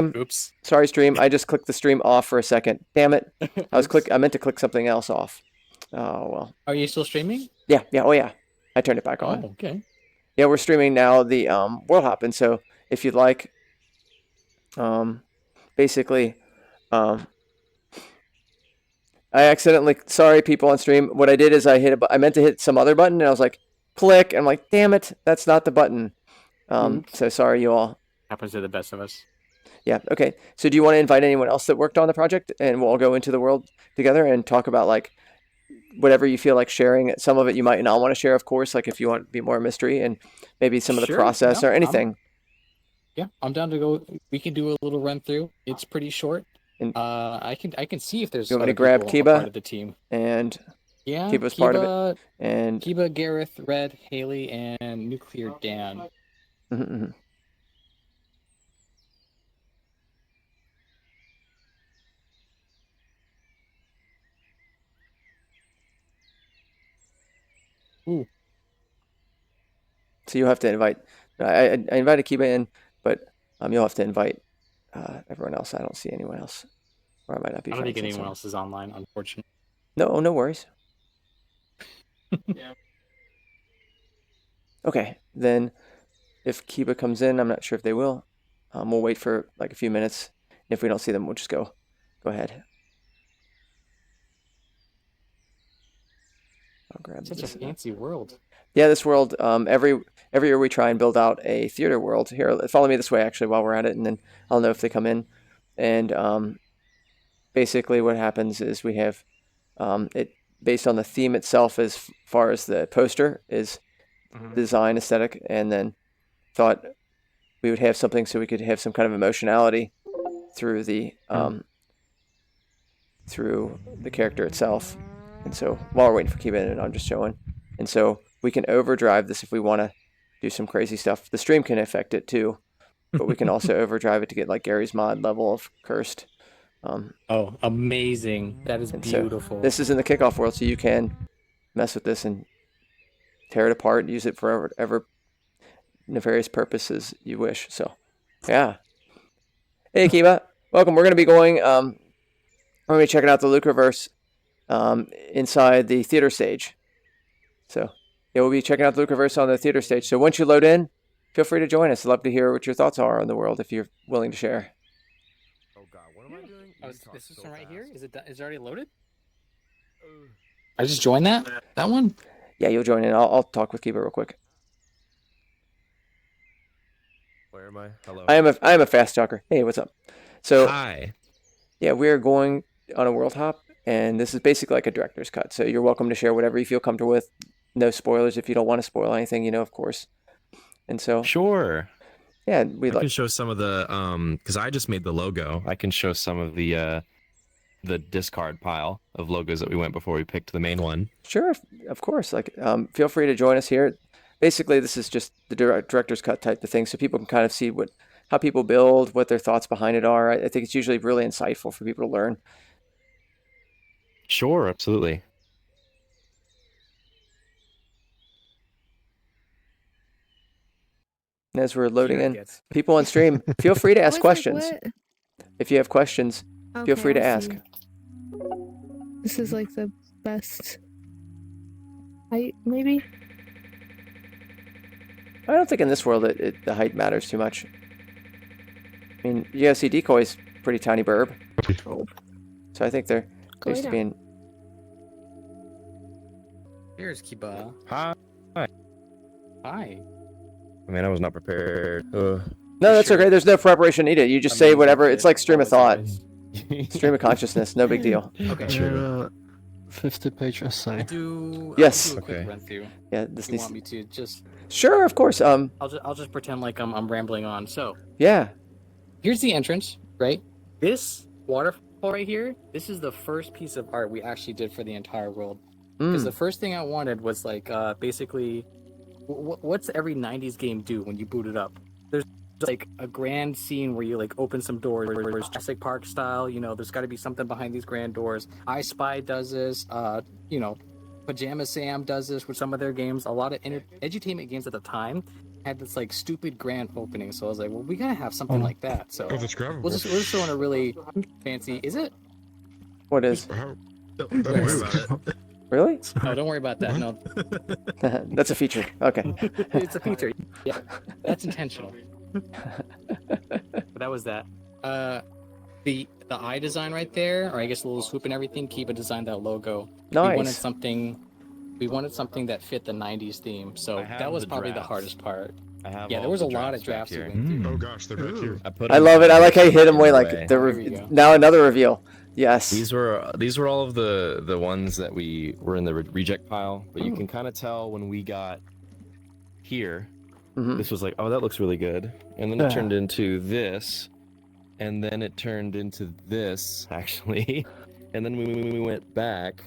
Oops. Sorry, stream. I just clicked the stream off for a second. Damn it. I meant to click something else off. Oh, well. Are you still streaming? Yeah. Oh, yeah. I turned it back on. Oh, okay. Yeah, we're streaming now the World Hop. And so if you'd like, basically, I accidentally, sorry, people on stream. What I did is I meant to hit some other button, and I was like, click. And I'm like, damn it. That's not the button. So sorry, you all. Happens to the best of us. Yeah, okay. So do you want to invite anyone else that worked on the project, and we'll all go into the world together and talk about like whatever you feel like sharing. Some of it you might not want to share, of course, like if you want to be more mystery, and maybe some of the process or anything. I'm down to go. We can do a little run through. It's pretty short. And I can see if there's. You want me to grab Kiba part of the team? And yeah, Kiba's part of it. And Kiba, Gareth, Red, Haley, and NuclearDan. Ooh. So you have to invite. I invited Kiba in, but you'll have to invite everyone else. I don't see anyone else, or I might not be. I don't think anyone else is online, unfortunately. No worries. Yeah. Okay, then if Kiba comes in, I'm not sure if they will. We'll wait for like a few minutes. If we don't see them, we'll just go ahead. I'll grab such a fancy world. Yeah, this world. Every year we try and build out a theater world. Here, follow me this way actually while we're at it, and then I'll know if they come in. And basically, what happens is we have it based on the theme itself as far as the poster is design aesthetic, and then thought we would have something so we could have some kind of emotionality through the character itself. And so while we're waiting for Kiba, and I'm just showing. And so we can overdrive this if we want to do some crazy stuff. The stream can affect it too, but we can also overdrive it to get like Gary's mod level of cursed. Oh, amazing. That is beautiful. So this is in the kickoff world, so you can mess with this and tear it apart, use it for whatever nefarious purposes you wish. So, yeah. Hey, Kiba. Welcome. We're going to be going, we're going to be checking out the Lucreverse inside the theater stage. So, yeah, we'll be checking out the Lucreverse on the theater stage. So once you load in, feel free to join us. I'd love to hear what your thoughts are on the world if you're willing to share. Oh God, what am I doing? Oh, this is one right here. Is it already loaded? I just joined that one. Yeah, you'll join in. I'll talk with Kiba real quick. Where am I? Hello. I am a fast talker. Hey, what's up? So hi. Yeah, we are going on a world hop, and this is basically like a director's cut. So you're welcome to share whatever you feel comfortable with. No spoilers if you don't want to spoil anything, of course. And so Sure. Yeah, I can show some of the because I just made the logo. I can show some of the discard pile of logos that we went before we picked the main one. Sure, of course. Like, feel free to join us here. Basically, this is just the director's cut type of thing, so people can kind of see how people build, what their thoughts behind it are. I think it's usually really insightful for people to learn. Sure, absolutely. And as we're loading in, people on stream, feel free to ask questions. If you have questions, feel free to ask. This is like the best height, maybe? I don't think in this world the height matters too much. I mean, you gotta see Decoy's pretty tiny burb. So I think they're used to being... Here's Kiba. Hi. Hi. I mean, I was not prepared. No, that's okay. There's no preparation needed. You just say whatever. It's like stream of thought. Stream of consciousness. No big deal. Okay. True. 50-page essay. I do. Yes. I'll do a quick run through. Yeah. This if you want me to just. Sure, of course. I'll just pretend like I'm rambling on. So. Yeah. Here's the entrance, right? This waterfall right here. This is the first piece of art we actually did for the entire world. Because the first thing I wanted was like basically. What's every 90s game do when you boot it up? There's like a grand scene where you like open some doors, Jurassic Park style, there's got to be something behind these grand doors. I Spy does this, Pajama Sam does this with some of their games. A lot of edutainment games at the time had this like stupid grand opening. So I was like, well, we gotta have something like that. So Oh, that's grabbable. we're just showing a really fancy. Is it? What is? Don't worry about it. Really? Oh, don't worry about that. No, That's a feature. Okay. it's a feature. Yeah, that's intentional. But that was that. The eye design right there, or I guess a little swoop and everything. Keep it designed that logo. Nice. We wanted something that fit the '90s theme. So that was probably the hardest part. Yeah, there was a lot of drafts we went through. Oh gosh, they're back here. I love it. I like how you hit him away like now another reveal. Yes. These were all of the ones that we were in the reject pile, but you can kind of tell when we got here. This was like, oh, that looks really good, and then it turned into this, and then it turned into this actually, and then we went back.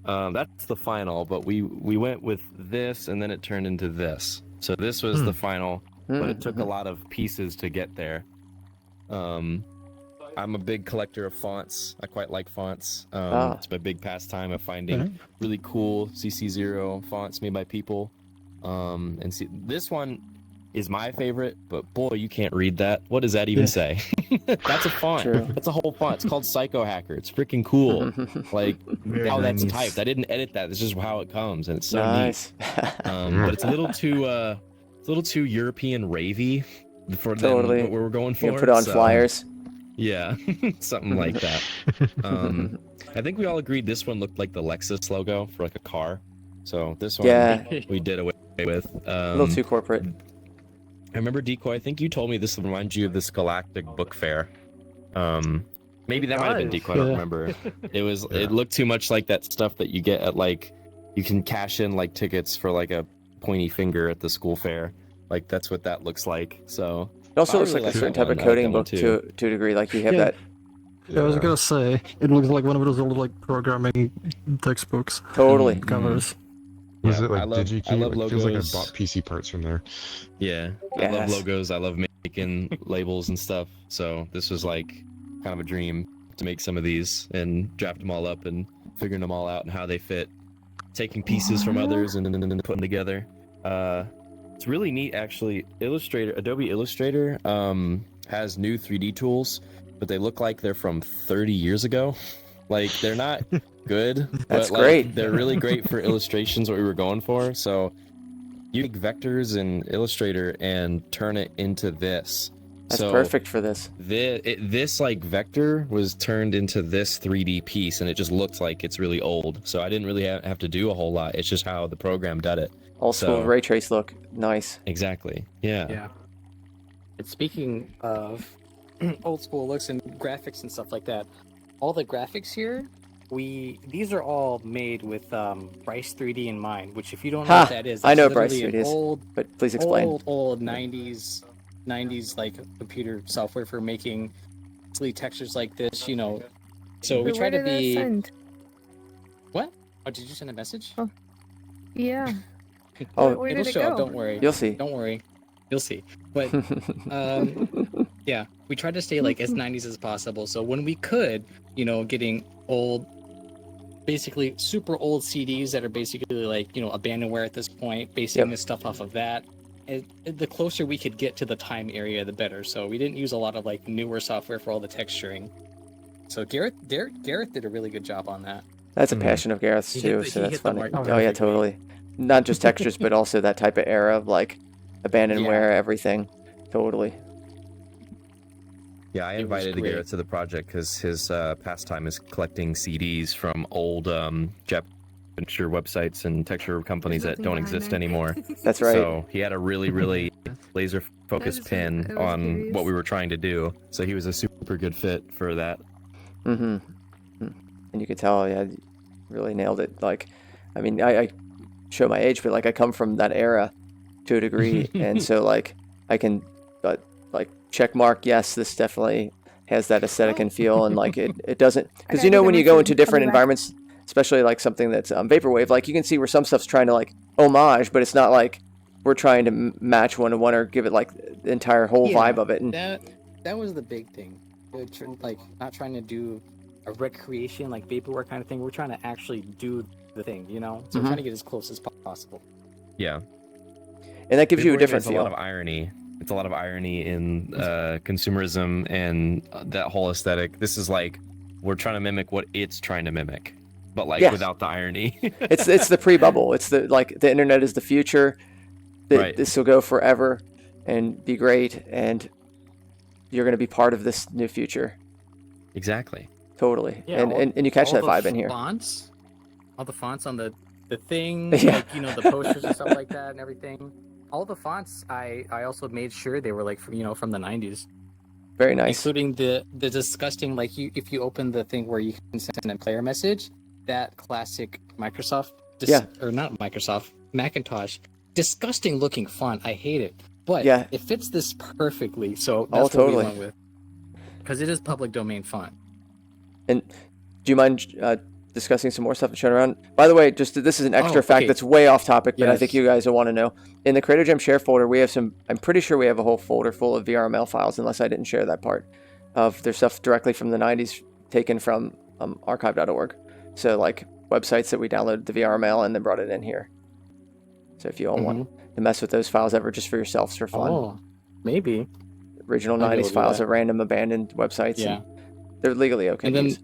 That's the final, but we went with this, and then it turned into this. So this was the final, but it took a lot of pieces to get there. I'm a big collector of fonts. I quite like fonts. It's my big pastime of finding really cool CC0 fonts made by people. And see, this one is my favorite, but boy, you can't read that. What does that even say? That's a font. True. That's a whole font. It's called Psycho Hacker. It's freaking cool. Like how that's typed. I didn't edit that. This is how it comes, and it's so nice. neat. But it's a little too European ravey for Totally. what we were going for. You put on flyers. Yeah, something like that. I think we all agreed this one looked like the Lexus logo for like a car. So this one we did away with. A little too corporate. I remember Decoy. I think you told me this reminds you of this Galactic Book Fair. Maybe that might have been Decoy. I don't remember. It looked too much like that stuff that you get at like you can cash in like tickets for like a pointy finger at the school fair. Like that's what that looks like. So It also looks really like a like certain that type one. of I like coding that one book too. to a degree. Like you have that. Yeah, I was gonna say, it looks like one of those old like programming textbooks Totally. covers. Was it like I love DigiKey? logos. It feels like I bought PC parts from there. Yeah, I love logos. I love making labels and stuff. So this was like kind of a dream to make some of these and draft them all up and figuring them all out and how they fit, taking pieces from others and then putting them together. It's really neat actually. Adobe Illustrator has new 3D tools, but they look like they're from 30 years ago. Like they're not good, That's but great. like, they're really great for illustrations. What we were going for. So you take vectors in Illustrator and turn it into this. That's so perfect for this. This like vector was turned into this 3D piece, and it just looked like it's really old. So I didn't really have to do a whole lot. It's just how the program did it. Old school ray trace look. Nice. Exactly. Yeah. Yeah. And speaking of old school looks and graphics and stuff like that, all the graphics here, these are all made with Bryce 3D in mind. Which, if you don't know what that is, I know literally Bryce 3D an is, old, but please explain. Old 90s like computer software for making silly textures like this. You know, so we try to be. What? Oh, did you send a message? Oh, yeah. Oh, Where it'll did it show go? up. Don't worry. You'll see. Don't worry. You'll see. But yeah, we tried to stay like as 90s as possible. So when we could, you know, getting old, basically super old CDs that are basically like, you know, abandonware at this point, basing this stuff off of that. The closer we could get to the time area, the better. So we didn't use a lot of like newer software for all the texturing. So Gareth did a really good job on that. That's a passion of Gareth's He too, hit so that's the funny. mark Oh yeah, perfectly. totally. Not just textures, but also that type of era of like abandonware, everything. Totally. Yeah, I invited Garrett to the project because his pastime is collecting CDs from old Japanese websites and texture companies that don't exist anymore. That's right. So he had a really, really laser focused pin on what we were trying to do. So he was a super good fit for that. Mm-hmm. And you could tell, yeah, you really nailed it. Like, I mean, I show my age, but like I come from that era to a degree, and so like I can, like check mark. Yes, this definitely has that aesthetic and feel, and like it doesn't, because you know when you go into different environments, especially like something that's vaporwave, like you can see where some stuff's trying to like homage, but it's not like we're trying to match one to one or give it like the entire whole vibe of it. And that was the big thing, like not trying to do a recreation like vaporware kind of thing. We're trying to actually do the thing, you know. So we're trying to get as close as possible. Yeah. and that gives you a different It's a lot feel. of irony. It's a lot of irony in consumerism and that whole aesthetic. This is like we're trying to mimic what it's trying to mimic, but like without the irony. It's the pre-bubble. It's the internet is the future. Right. This will go forever and be great, and you're going to be part of this new future. Exactly. Totally. Yeah, and you catch that vibe in here. All the fonts on the thing, Yeah. like, the posters and stuff like that and everything. All the fonts, I also made sure they were like from the 90s. Very nice. Including the disgusting, like, if you open the thing where you can send a player message, that classic Microsoft, or not Microsoft, Macintosh, disgusting looking font. I hate it, but it fits this perfectly. So that's what we went with, because it is public domain font. And do you mind discussing some more stuff and showing around? By the way, just this is an extra fact that's way off topic, but I think you guys will want to know. In the Creator Gem share folder, we have I'm pretty sure we have a whole folder full of VRML files, unless I didn't share that part of their stuff directly from the 90s, taken from archive.org. So like websites that we downloaded the VRML and then brought it in here. So if you all want to mess with those files ever just for yourselves for fun. Maybe. Original 90s files of random abandoned websites. Yeah. They're legally okay to use.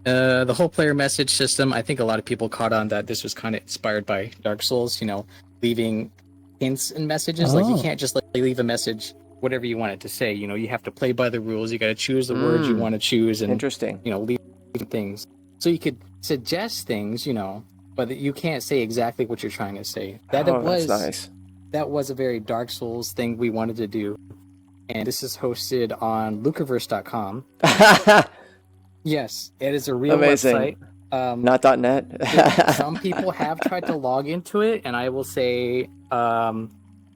The whole player message system, I think a lot of people caught on that this was kind of inspired by Dark Souls, leaving hints and messages. Like, you can't just leave a message, whatever you want it to say. You have to play by the rules. You got to choose the words you want to choose and, interesting. Leave things. So you could suggest things, but you can't say exactly what you're trying to say. That's nice. That was a very Dark Souls thing we wanted to do. And this is hosted on Lucreverse.com. Yes, it is a real website. Not .net. Some people have tried to log into it, and I will say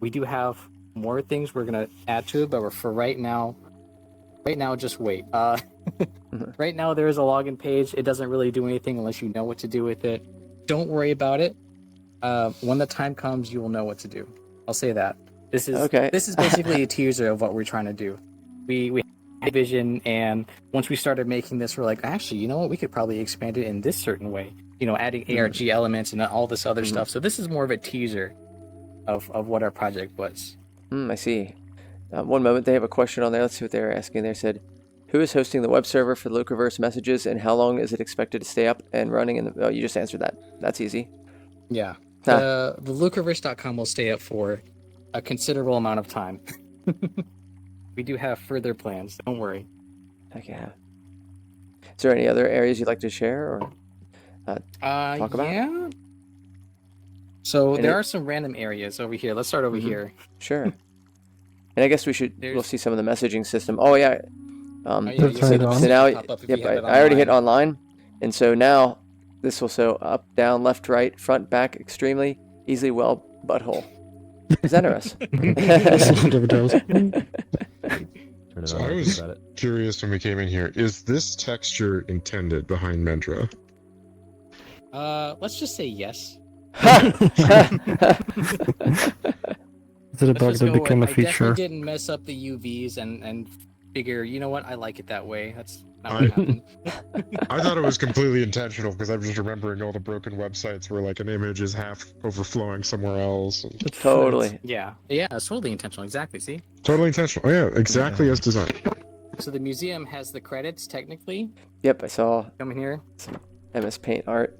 we do have more things we're going to add to it, but for right now, just wait. Right now, there is a login page. It doesn't really do anything unless you know what to do with it. Don't worry about it. When the time comes, you will know what to do. I'll say that. This is basically a teaser of what we're trying to do. We had a vision, and once we started making this, we're like, actually, you know what? We could probably expand it in this certain way. Adding ARG elements and all this other stuff. So this is more of a teaser of what our project was. I see. One moment, they have a question on there. Let's see what they were asking. They said, who is hosting the web server for Lucreverse messages, and how long is it expected to stay up and running? You just answered that. That's easy. Yeah. The Lucreverse.com will stay up for a considerable amount of time. We do have further plans. Don't worry. Heck yeah. Is there any other areas you'd like to share or talk about? Yeah. So there are some random areas over here. Let's start over here. Sure. And I guess we'll see some of the messaging system. Oh yeah. So now, I already hit online, and so now this will show up, down, left, right, front, back, extremely, easily, well, butthole. Generous. So I was curious when we came in here. Is this texture intended behind Medra? Let's just say yes. Is it a bug that became a I feature? definitely didn't mess up the UVs and figure, you know what, I like it that way. That's not what happened. I thought it was completely intentional because I'm just remembering all the broken websites where like an image is half overflowing somewhere else. Totally. Yeah, it's totally intentional. Exactly. See? Totally intentional. Oh, yeah, exactly as designed. So the museum has the credits technically. Yep, I saw. Coming here. Some MS Paint art,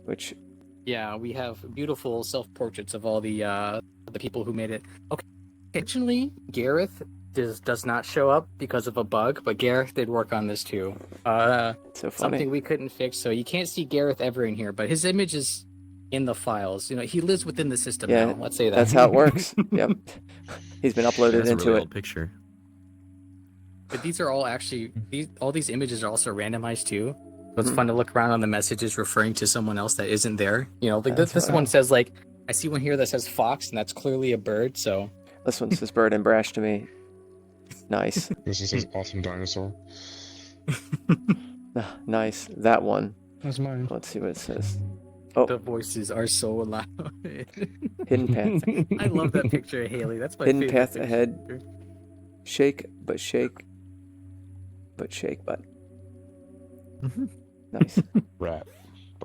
which. Yeah, we have beautiful self-portraits of all the people who made it. Okay, originally Gareth does not show up because of a bug, but Gareth did work on this too. So funny. Something we couldn't fix, so you can't see Gareth ever in here, but his image is in the files. He lives within the system now. Let's say that. That's how it works. Yep. He's been uploaded into a it. Old picture. But these are all actually all these images are also randomized too. So it's fun to look around on the messages referring to someone else that isn't there. Like this one says, like, I see one here that says fox, and that's clearly a bird. So this one says bird and brash to me. Nice. This one says awesome dinosaur. Nice. That one. That's mine. Let's see what it says. The voices are so loud. Hidden path. I love that picture of Haley. That's my hidden favorite path picture. ahead. Shake, but shake. But shake, but. Nice. Rat.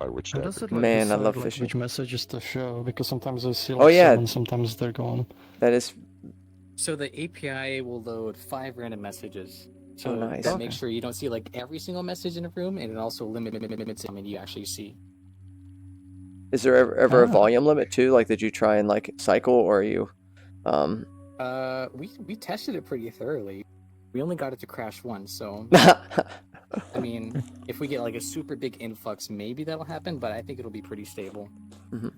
by which How to does it, advertise. Man, I decide, love like, fishing. which messages to show? Because sometimes I see Oh, like yeah. some and sometimes they're gone. That is So the API will load 5 random messages. So nice. that Okay. makes sure you don't see like every single message in a room, and it also limits how many you actually see. Is there ever a Ah. volume limit too? Like, did you try and like cycle, or are you? We tested it pretty thoroughly. We only got it to crash once, so I mean, if we get like a super big influx, maybe that'll happen, but I think it'll be pretty stable. Mhm.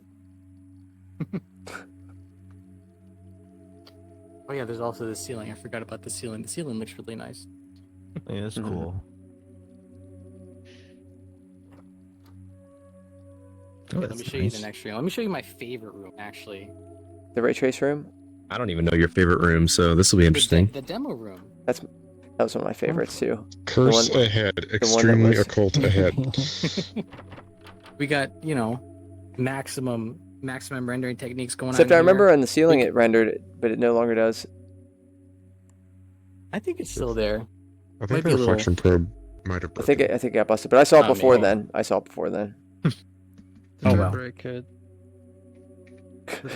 Oh yeah, there's also the ceiling. I forgot about the ceiling. The ceiling looks really nice. Yeah, that's Mhm. cool. Oh, Let that's me show you nice. the next room. Let me show you my favorite room, actually. The ray trace room. I don't even know your favorite room, so this will be interesting. The demo room. That was one of my favorites too. Curse one- ahead. one that Extremely was- occult ahead. We got, maximum rendering techniques going Except on I remember here. on the ceiling it rendered it, but it no longer does. I think it's still there. I Might think be the a little- reflection probe might have I broken. think it got busted, but I saw it Oh, before man. then. I saw it before then. Oh, well. Break it.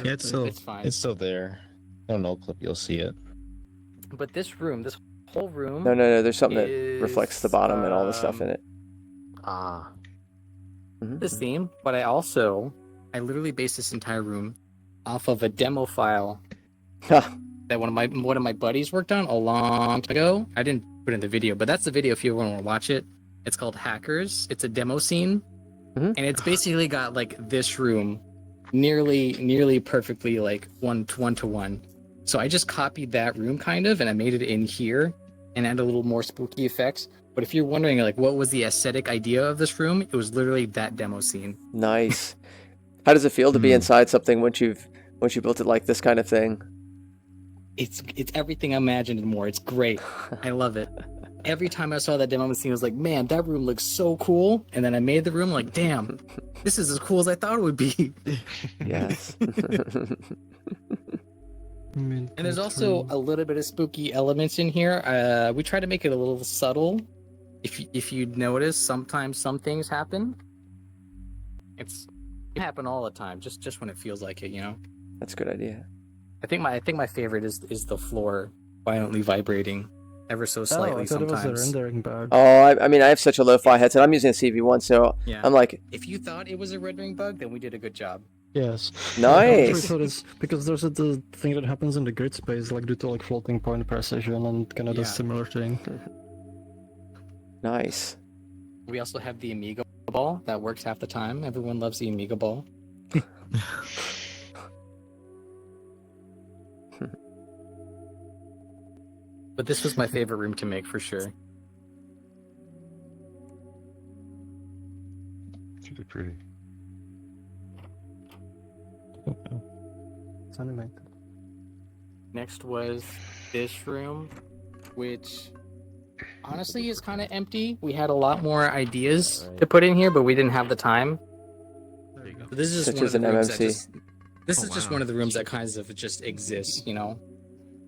Yeah, it's still It's fine. it's still there. I don't know, clip. You'll see it. But this whole room. No. There's something that reflects the is, bottom and all the stuff in it. Ah. Mhm. This theme, but I literally based this entire room off of a demo file that one of my buddies worked on a long time ago. I didn't put in the video, but that's the video if you want to watch it. It's called Hackers. It's a demo scene, Mhm. and it's basically got like this room, nearly perfectly like one to one. So I just copied that room kind of, and I made it in here, and added a little more spooky effects. But if you're wondering like what was the aesthetic idea of this room, it was literally that demo scene. Nice. How does it feel to be inside something once you built it like this kind of thing? It's everything I imagined and more. It's great. I love it. Every time I saw that demo scene, I was like, man, that room looks so cool. And then I made the room like, damn, this is as cool as I thought it would be. Yes. And there's also a little bit of spooky elements in here. We try to make it a little subtle. If you notice, sometimes some things happen. It happen all the time, just when it feels like it, That's a good idea. I think my favorite is the floor violently vibrating ever so slightly I thought it was a sometimes. rendering bug. Oh, I mean, I have such a lo-fi headset. I'm using a CV1, so Yeah. I'm like, If you thought it was a rendering bug, then we did a good job. Yes. nice. So it's because there's the thing that happens in the grid space, like due to like floating point precision and kind of Yeah. the similar thing. Nice. We also have the Amiga ball that works half the time. Everyone loves the Amiga ball. But this was my favorite room to make for sure. It's really pretty. It's animated. Next was this room, which honestly is kind of empty. We had a lot more ideas to put in here, but we didn't have the time. There you go. This is Such one as of the an rooms that MMC. this Oh, is just wow. one of the rooms that kind of just exists,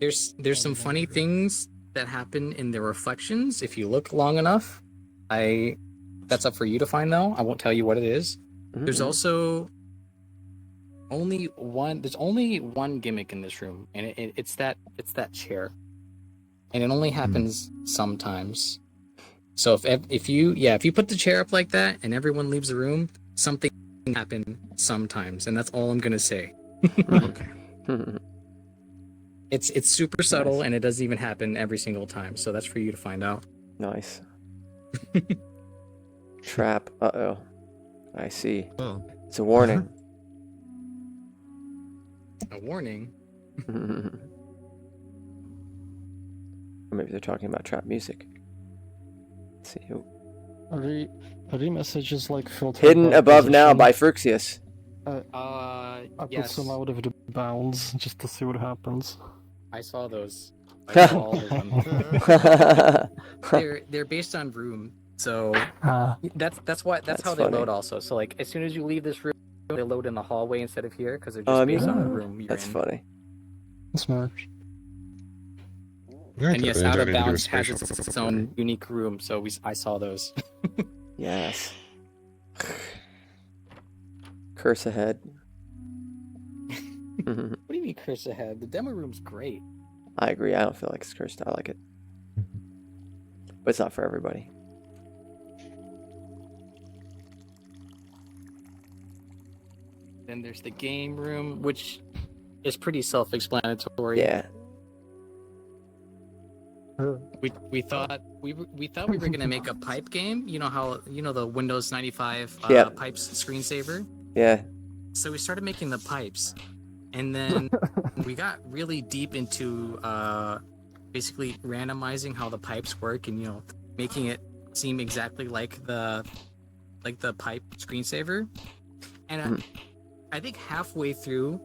There's some funny things that happen in the reflections if you look long enough. That's up for you to find though. I won't tell you what it is. There's Mhm. also only one gimmick in this room, and it's that chair. And it only happens sometimes. So if you put the chair up like that and everyone leaves the room, something happen sometimes, and that's all I'm gonna say. Okay. It's super subtle Nice. and it doesn't even happen every single time. So that's for you to find out. Nice. Trap. Uh-oh. I see. Oh. It's a warning. A warning. Or maybe they're talking about trap music. Let's see. Oh. Are the messages like filtered Hidden by above now position? by Frooxius. I put Yes, some out of the bounds just to see what happens. I saw those. I saw all of them. They're based on room, so that's how That's they funny. load also. So like as soon as you leave this room, they load in the hallway instead of here because they're Oh, just I mean, based on the room you're That's in. funny. Smart. And yes, Out of Bounds has spatial its own unique room, so I saw those. Yes. Curse ahead. What do you mean curse ahead? The demo room's great. I agree. I don't feel like it's cursed. I like it. But it's not for everybody. Then there's the game room, which is pretty self-explanatory. Yeah. We thought we were gonna make a pipe game. You know how the Windows 95 Yeah. pipes screensaver. Yeah. So we started making the pipes, and then we got really deep into basically randomizing how the pipes work, and making it seem exactly like the pipe screensaver. And I think halfway through,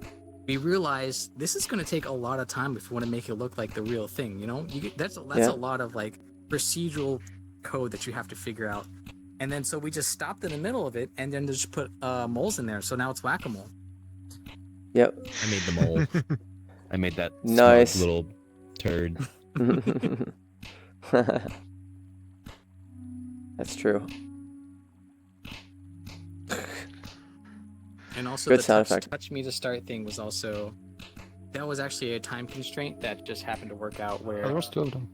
we realized this is going to take a lot of time if you want to make it look like the real thing. That's a lot of like procedural code that you have to figure out. And then so we just stopped in the middle of it, and then just put moles in there. So now it's whack-a-mole. Yep. I made the mole. I made that Nice. smug little turd. That's true. And also Good the sound effect. touch me to start thing was also, that was actually a time constraint that just happened to work out where There was 2 of them.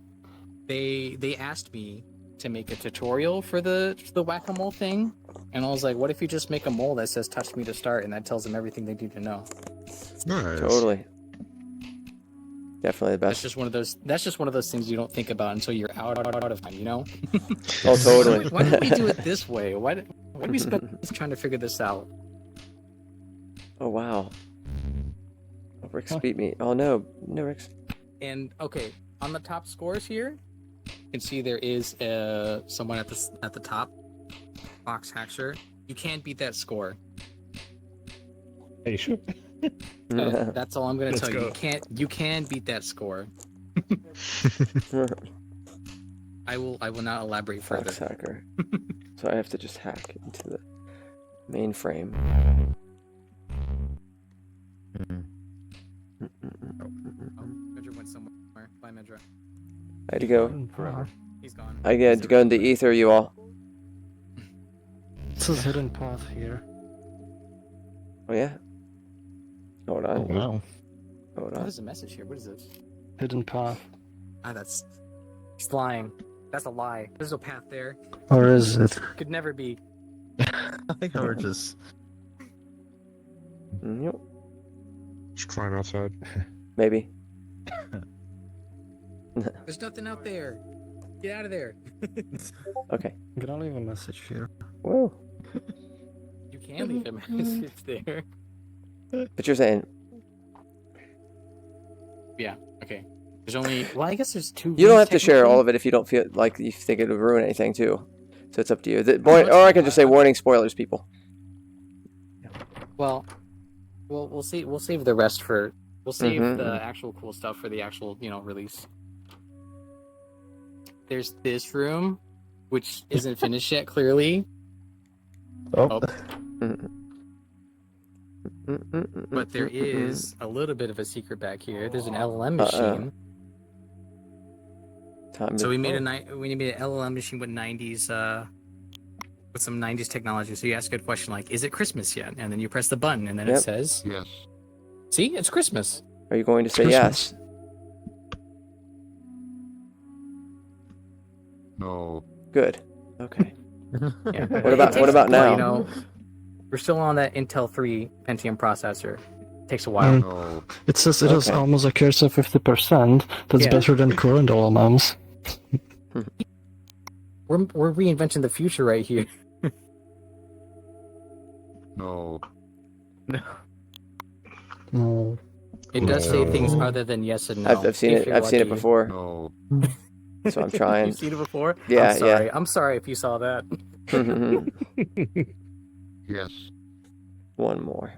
they asked me to make a tutorial for the whack-a-mole thing, and I was like, what if you just make a mole that says touch me to start, and that tells them everything they need to know. Nice. Totally. Definitely the That's best. just one of those things you don't think about until you're out of time, Oh, totally. Why did we do it this way? Why did we spend trying to figure this out? Oh, wow. Oh, Rixx beat me. Oh, no. No, Rixx. And okay, on the top scores here, you can see there is someone at the top, Fox Haxer. You can't beat that score. Hey, sure. That's all I'm going to Let's tell you. go. You can beat that score. I will not elaborate further. Fox hacker. So I have to just hack into the mainframe. Medra went somewhere. Bye, Medra. I had to go. He's gone. I had to go into ether, you all. This is hidden path here. Oh, yeah? Hold Oh, on. wow. Hold What on. is the message here? What is this? Hidden path. That's... He's lying. That's a lie. There's no path there. Or is it? Could never be. I think I were just. Yep. Just climb outside. Maybe. There's nothing out there. Get out of there. Okay. I'm gonna leave a message here. Whoa. You can leave a message there. But you're saying Yeah. Okay. There's only. Well, I guess there's 2. you don't rooms, have to share all technically. of it if you don't feel like you think it would ruin anything, too. So it's up to you. Or I can just say warning spoilers, people. Well, we'll see. We'll save the rest for. We'll save Mhm, the actual cool stuff for the actual, release. There's this room, which isn't finished yet, clearly. Oh. But there is a little bit of a secret back here. There's an LLM machine. Time So to- we made an LLM machine with 90s, with some 90s technology. So you ask a good question like, "Is it Christmas yet?" And then you press the button, and then Yep. it says, Yes. "See, it's Christmas." Are you going to say Christmas. yes? No. Good. Okay. Yeah. What about Well, now? we're still on that Intel 3 Pentium processor. Takes a while. No. It says it has Okay. almost accuracy of 50%. That's Yeah. better than current LLMs. We're reinventing the future right here. No. No. It does say No. things other than yes and no. I've seen if it. you're I've seen it lucky. before, No. so I'm trying. You've seen it before? Yeah, I'm sorry. I'm sorry if you saw that. Yes. One more.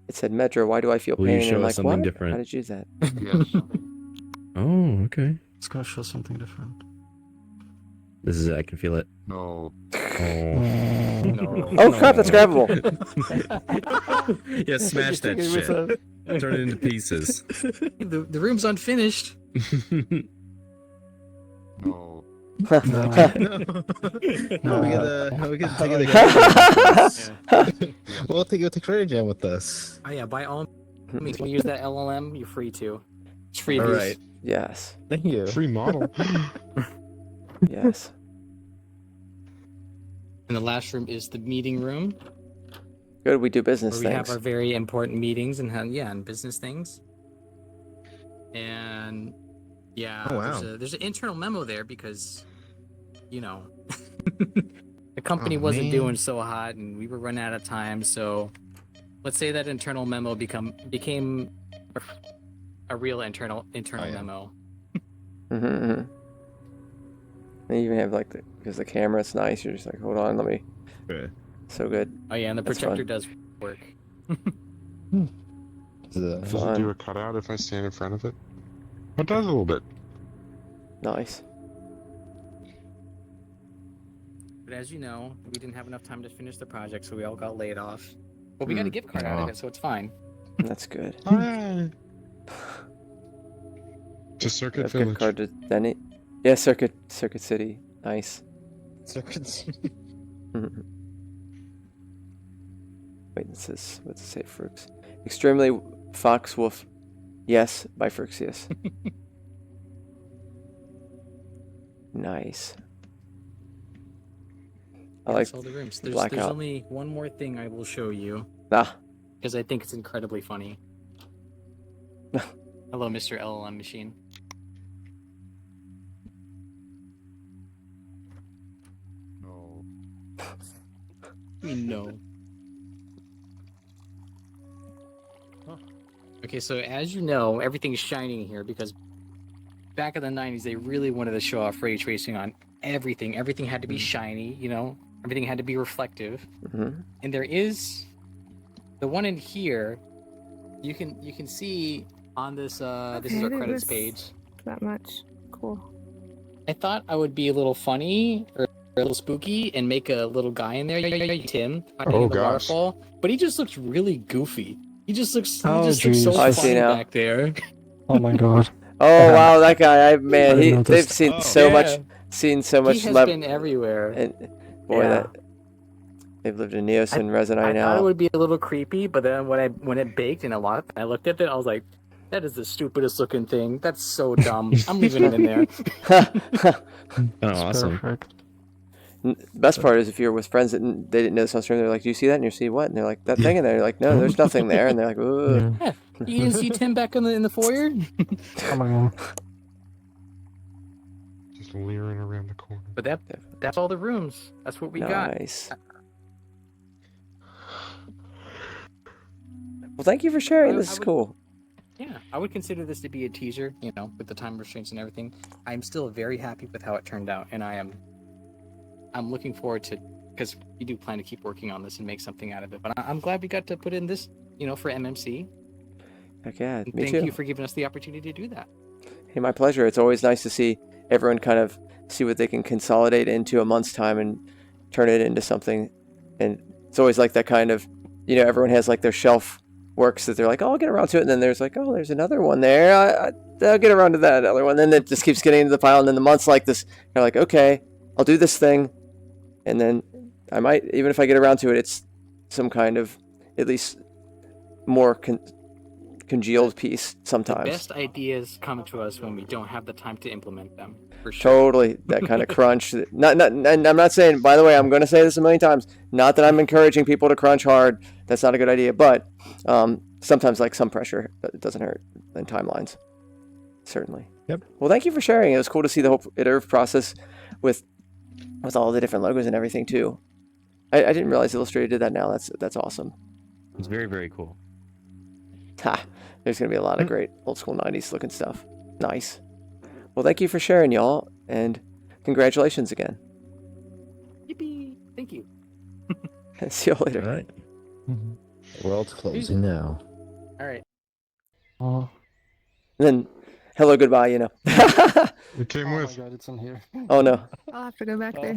It said, Medra, why do I feel Will you pain? show And us I'm like, something what? different? How did you do that? Yes. Oh, okay. It's gonna show something different. This is it. I can feel it. No. Oh. No. Oh crap, that's grabbable. Yeah, smash that shit. Turn it into pieces. The room's unfinished. No. No. We get the we'll take the credit jam with us. Oh yeah, by all means, when you use that LLM, you're free to. It's free All use. right. Yes. Thank you. Free model. Yes. And the last room is the meeting room, Good. We do business where we have things. our very important meetings and and business things. And yeah, Oh, wow. there's an internal memo there because, you know, the company Oh, wasn't man. doing so hot and we were running out of time. So let's say that internal memo became a real internal memo. Mm-hmm. And you even have like because the camera's nice. You're just like, hold on, let me. Good. So good. Oh yeah, and the That's projector fun. does work. Does it Fun. do a cutout if I stand in front of it? It does a little bit. Nice. But as you know, we didn't have enough time to finish the project, so we all got laid off. But we got a gift card out of it, so it's fine. That's good. To Circuit That's Village. good card to Denny. Yeah, Circuit City. Nice. Circuits. Wait, this is what's it say? Froox. Extremely Fox Wolf. Yes, by Frooxius. Nice. I like That's all the rooms. There's blackout. only one more thing I will show you Ah. because I think it's incredibly funny. Hello, Mr. LLM machine. No. We know. Okay, so as you know, everything's shining here because back in the 90s, they really wanted to show off ray tracing on everything. Everything had to be shiny, you know? Everything had to be reflective. Mm-hmm. And there is the one in here. You can see on this this is Okay, our there credits was- page. That much. Cool. I thought I would be a little funny or a little spooky and make a little guy in there, Tim, hiding Oh, in the gosh. waterfall. But he just looks really goofy. He just looks so Oh, jeez. I see funny now. back there. Oh my god. Oh wow, that guy! Man, I noticed. they've seen Oh. so Yeah. much, He has been everywhere. and boy, Yeah. that they've lived in Neos and Resonite I thought now. it would be a little creepy, but then when it baked and I looked at it, I was like, that is the stupidest looking thing. That's so dumb. I'm leaving it in there. Oh, It's awesome. perfect. Best part is if you're with friends that they didn't know this on stream, they're like, "Do you see that?" And you see what? And they're like, "That thing in there." You're like, "No, there's nothing there." And they're like, "Ugh." Yeah. You didn't see Tim back in the foyer? Oh my god. Just leering around the corner. But that's all the rooms. That's what we got. Nice. Well, thank you for sharing. This is cool. Yeah, I would consider this to be a teaser, you know, with the time restraints and everything. I'm still very happy with how it turned out, and I'm looking forward to, because we do plan to keep working on this and make something out of it. But I'm glad we got to put in this, you know, for MMC. Heck yeah, And me thank too. you for giving us the opportunity to do that. Hey, my pleasure. It's always nice to see everyone kind of see what they can consolidate into a month's time and turn it into something. And it's always like that kind of, you know, everyone has like their shelf works that they're like, oh, I'll get around to it. And then there's like, oh, there's another one there. I'll get around to that other one. Then it just keeps getting into the pile. And then the months like this, you're like, okay, I'll do this thing. And then I might, even if I get around to it, it's some kind of at least more congealed piece sometimes. The best ideas come to us when we don't have the time to implement them. For sure. Totally, that kind of crunch. Not, and I'm not saying. By the way, I'm going to say this a million times. Not that I'm encouraging people to crunch hard. That's not a good idea. But sometimes, like some pressure, it doesn't hurt. And timelines, certainly. Yep. Well, thank you for sharing. It was cool to see the whole iterative process with all the different logos and everything too. I didn't realize Illustrator did that. Now that's awesome. It's very, very cool. Ha! There's going to be a lot of great old school 90s looking stuff. Nice. Well, thank you for sharing, y'all, and congratulations again. Yippee! Thank you. See you later. All right. World's closing now. All right. Oh, And then, hello, goodbye, you know. It came oh my with. god, it's in here. Oh, no. I'll have to go back there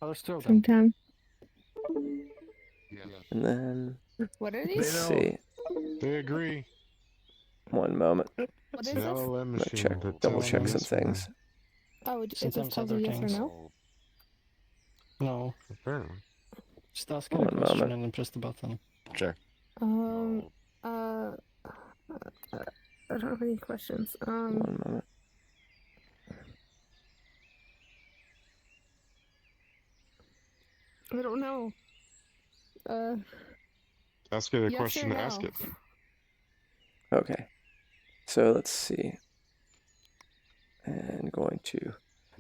Oh, there's two of them. sometime. And then, What are They these? let's know. see. They agree. One moment. What is The this? LLM I'm machine. gonna that double tells check me some it's fine. things. Oh, it just Sometimes tells you other yes or things. no? No, Apparently. just ask any One question moment. and then press the button. Sure. I don't have any questions. One moment. I don't know. Ask it a Yes or question, ask no? it. Okay. So let's see. And going to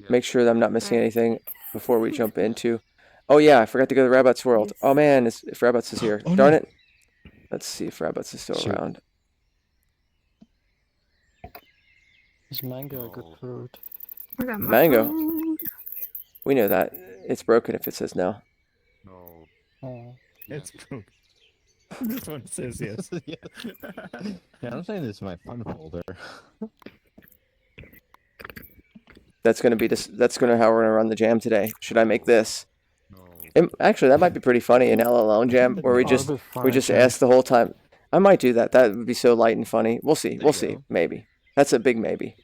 make sure that I'm not missing anything before we jump into. Oh yeah, I forgot to go to Rabbit's World. Yes. Oh man, if Rabbits is here. Oh, Darn no. it. Let's see if Rabbits is still Shoot. around. Is mango a good fruit? I got my Mango. food. We know that. It's broken if it says no. Oh. It's broke. This one says yes. Yeah, I'm saying this is my fun folder. That's gonna be that's gonna how we're gonna run the jam today. Should I make this? Actually, that might be pretty funny, an LLM jam where we Oh, just that'd be funny, just Jim. ask the whole time. I might do that. That would be so light and funny. We'll see. There We'll you see. go. Maybe. That's a big maybe.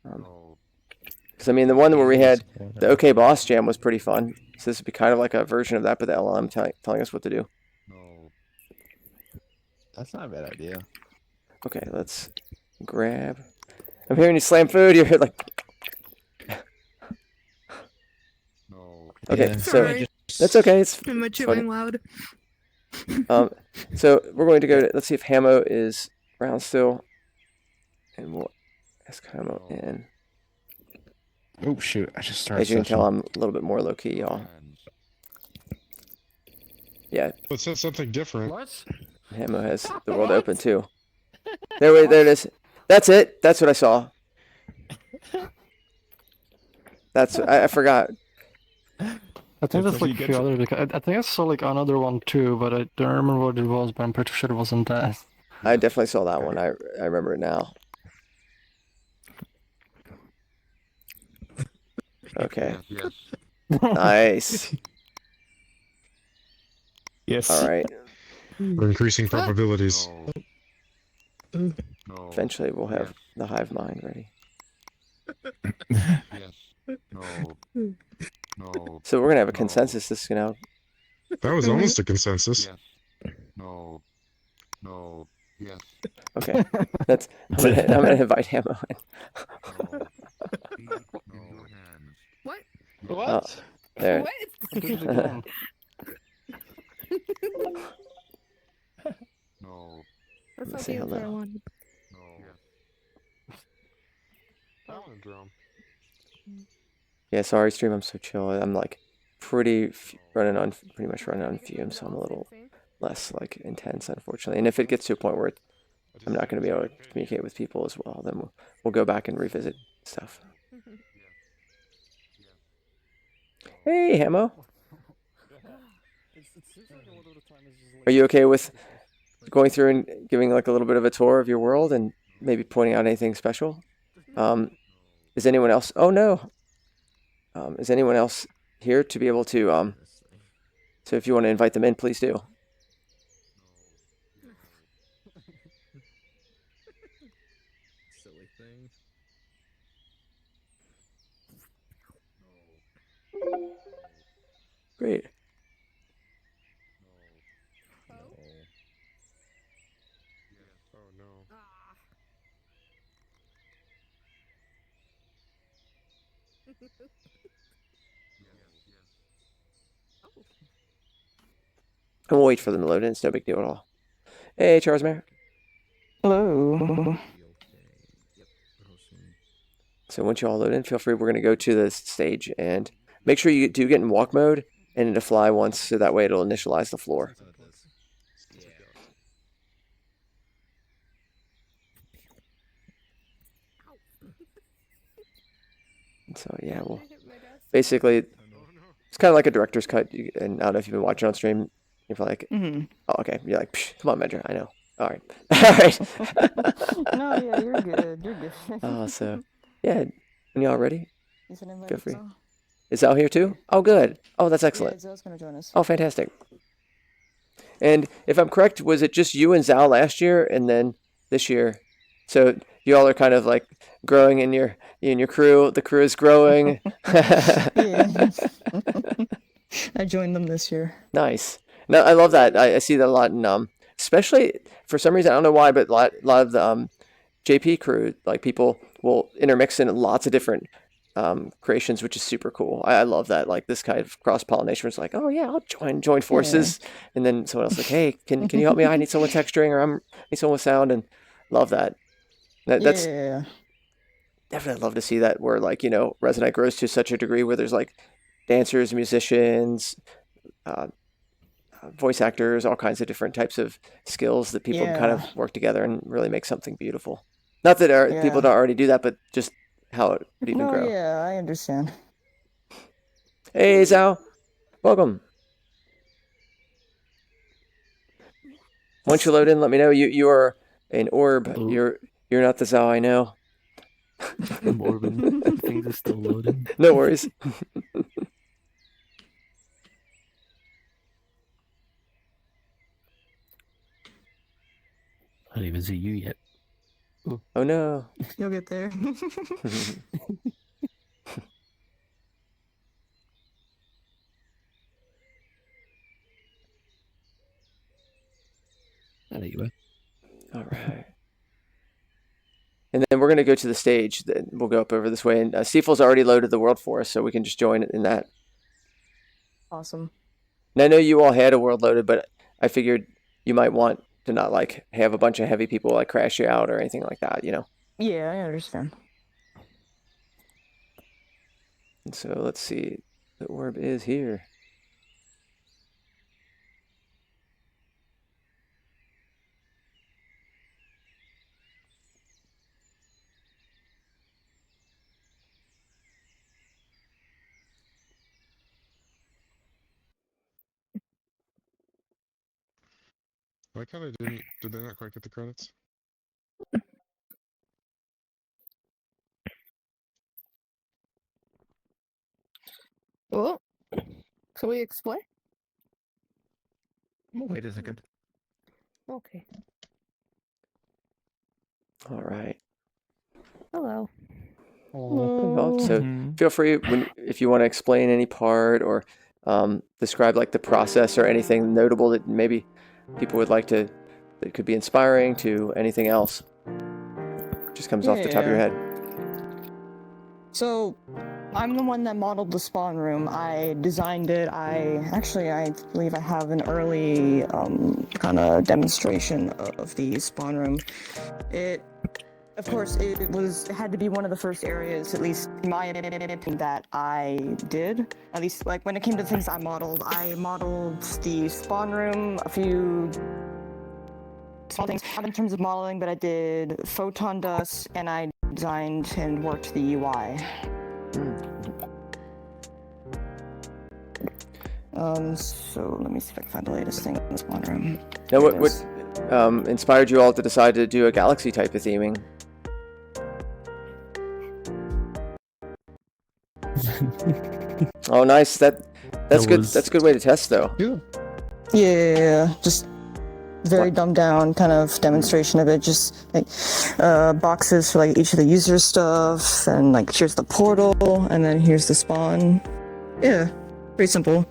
Because I mean, the one where we had the OK Boss jam was pretty fun. So this would be kind of like a version of that, but the LLM telling us what to do. That's not a bad idea. Okay, let's grab. I'm hearing you slam food. You're like. Okay, Yeah. so Sorry. that's okay. It's I'm funny. chewing loud. So we're going to go to, let's see if Hamo is around still. And we'll ask Hamo in. Oh shoot! I just started. As you can tell, session. I'm a little bit more low key, y'all. Yeah, Let's say something different. What? Hamo has the world open too. There it is. That's it. That's what I saw. That's I forgot. I think It's that's like actually a good few for- other. Because I think I saw like another one too, but I don't remember what it was. But I'm pretty sure it wasn't that. I definitely saw that one. I remember it now. Okay. Nice. Yes. All right. We're increasing probabilities. Eventually, we'll have the hive mind ready. So we're gonna have a consensus. This, you know. That was almost a consensus. Okay. That's. I'm gonna invite Hamo in. What? What? There. What? I did it again. That's not Say the answer I hello. wanted. Palindrome. Yeah, sorry, stream. I'm so chill. I'm like pretty much running on fumes, so I'm a little less like intense, unfortunately. And if it gets to a point where I'm not going to be able to communicate with people as well, then we'll go back and revisit stuff. Hey, Hamo. Are you okay with going through and giving like a little bit of a tour of your world and maybe pointing out anything special? Is anyone else? Oh no. Is anyone else here to be able to? So if you want to invite them in, please do. Silly thing. Great. Oh no. And we'll wait for them to load in. It's no big deal at all. Hey, Charles Mayer. Hello. So once you all load in, feel free. We're going to go to the stage and make sure you do get in walk mode and into fly once, so that way it'll initialize the floor. And so yeah, we'll basically it's kind of like a director's cut. And I don't know if you've been watching on stream. You're probably like, oh, okay. You're like, Psh, come on, Medra. I know. All right. All right. No, yeah, you're good. You're good. So yeah, when y'all ready, He's an invite feel free. Zal. Is Al here too? Oh, good. Oh, that's excellent. Yeah, Zal's gonna join us. Oh, fantastic. And if I'm correct, was it just you and Zal last year, and then this year So you all are kind of like growing in your crew. The crew is growing. Yeah. I joined them this year. Nice. No, I love that. I see that a lot in especially for some reason I don't know why, but a lot of the JP crew, like people will intermix in lots of different creations, which is super cool. I love that. Like this kind of cross pollination is like, oh yeah, I'll join forces, and then someone else like, hey, can you help me? I need someone texturing, or I need someone with sound, and love that. That's definitely love to see that where like Resonite grows to such a degree where there's like dancers, musicians, voice actors, all kinds of different types of skills that people kind of work together and really make something beautiful. Not that people don't already do that, but just how it would even grow. Yeah, I understand. Hey, Zhao. Welcome. Once you load in, let me know. You are an orb. Hello. You're not the Zhao I know. I'm orbing. Things are still loading. No worries. I don't even see you yet. Oh no. You'll get there. There you are. All right. And then we're going to go to the stage. Then we'll go up over this way. And Stiefel's already loaded the world for us, so we can just join in that. Awesome. And I know you all had a world loaded, but I figured you might want to not like have a bunch of heavy people like crash you out or anything like that, Yeah, I understand. And so let's see. The orb is here. I like how did they not quite get the credits? Oh, shall we explore? Oh, wait a second. Okay. All right. Hello. Well, so feel free if you want to explain any part or describe like the process or anything notable that maybe people would like to, that could be inspiring to anything else. Just comes off the top of your head. So, I'm the one that modeled the spawn room. I designed it. I believe I have an early kind of demonstration of the spawn room. Of course, it had to be one of the first areas, at least in my opinion, that I did. At least, like, when it came to things I modeled the spawn room, a few small things, not in terms of modeling, but I did photon dust, and I designed and worked the UI. So let me see if I can find the latest thing in the spawn room. Now, what inspired you all to decide to do a galaxy type of theming? Oh, nice. That's good. That's a good way to test, though. Yeah, just very dumbed down kind of demonstration of it. Just like boxes for like each of the user stuff, and like here's the portal, and then here's the spawn. Yeah, pretty simple.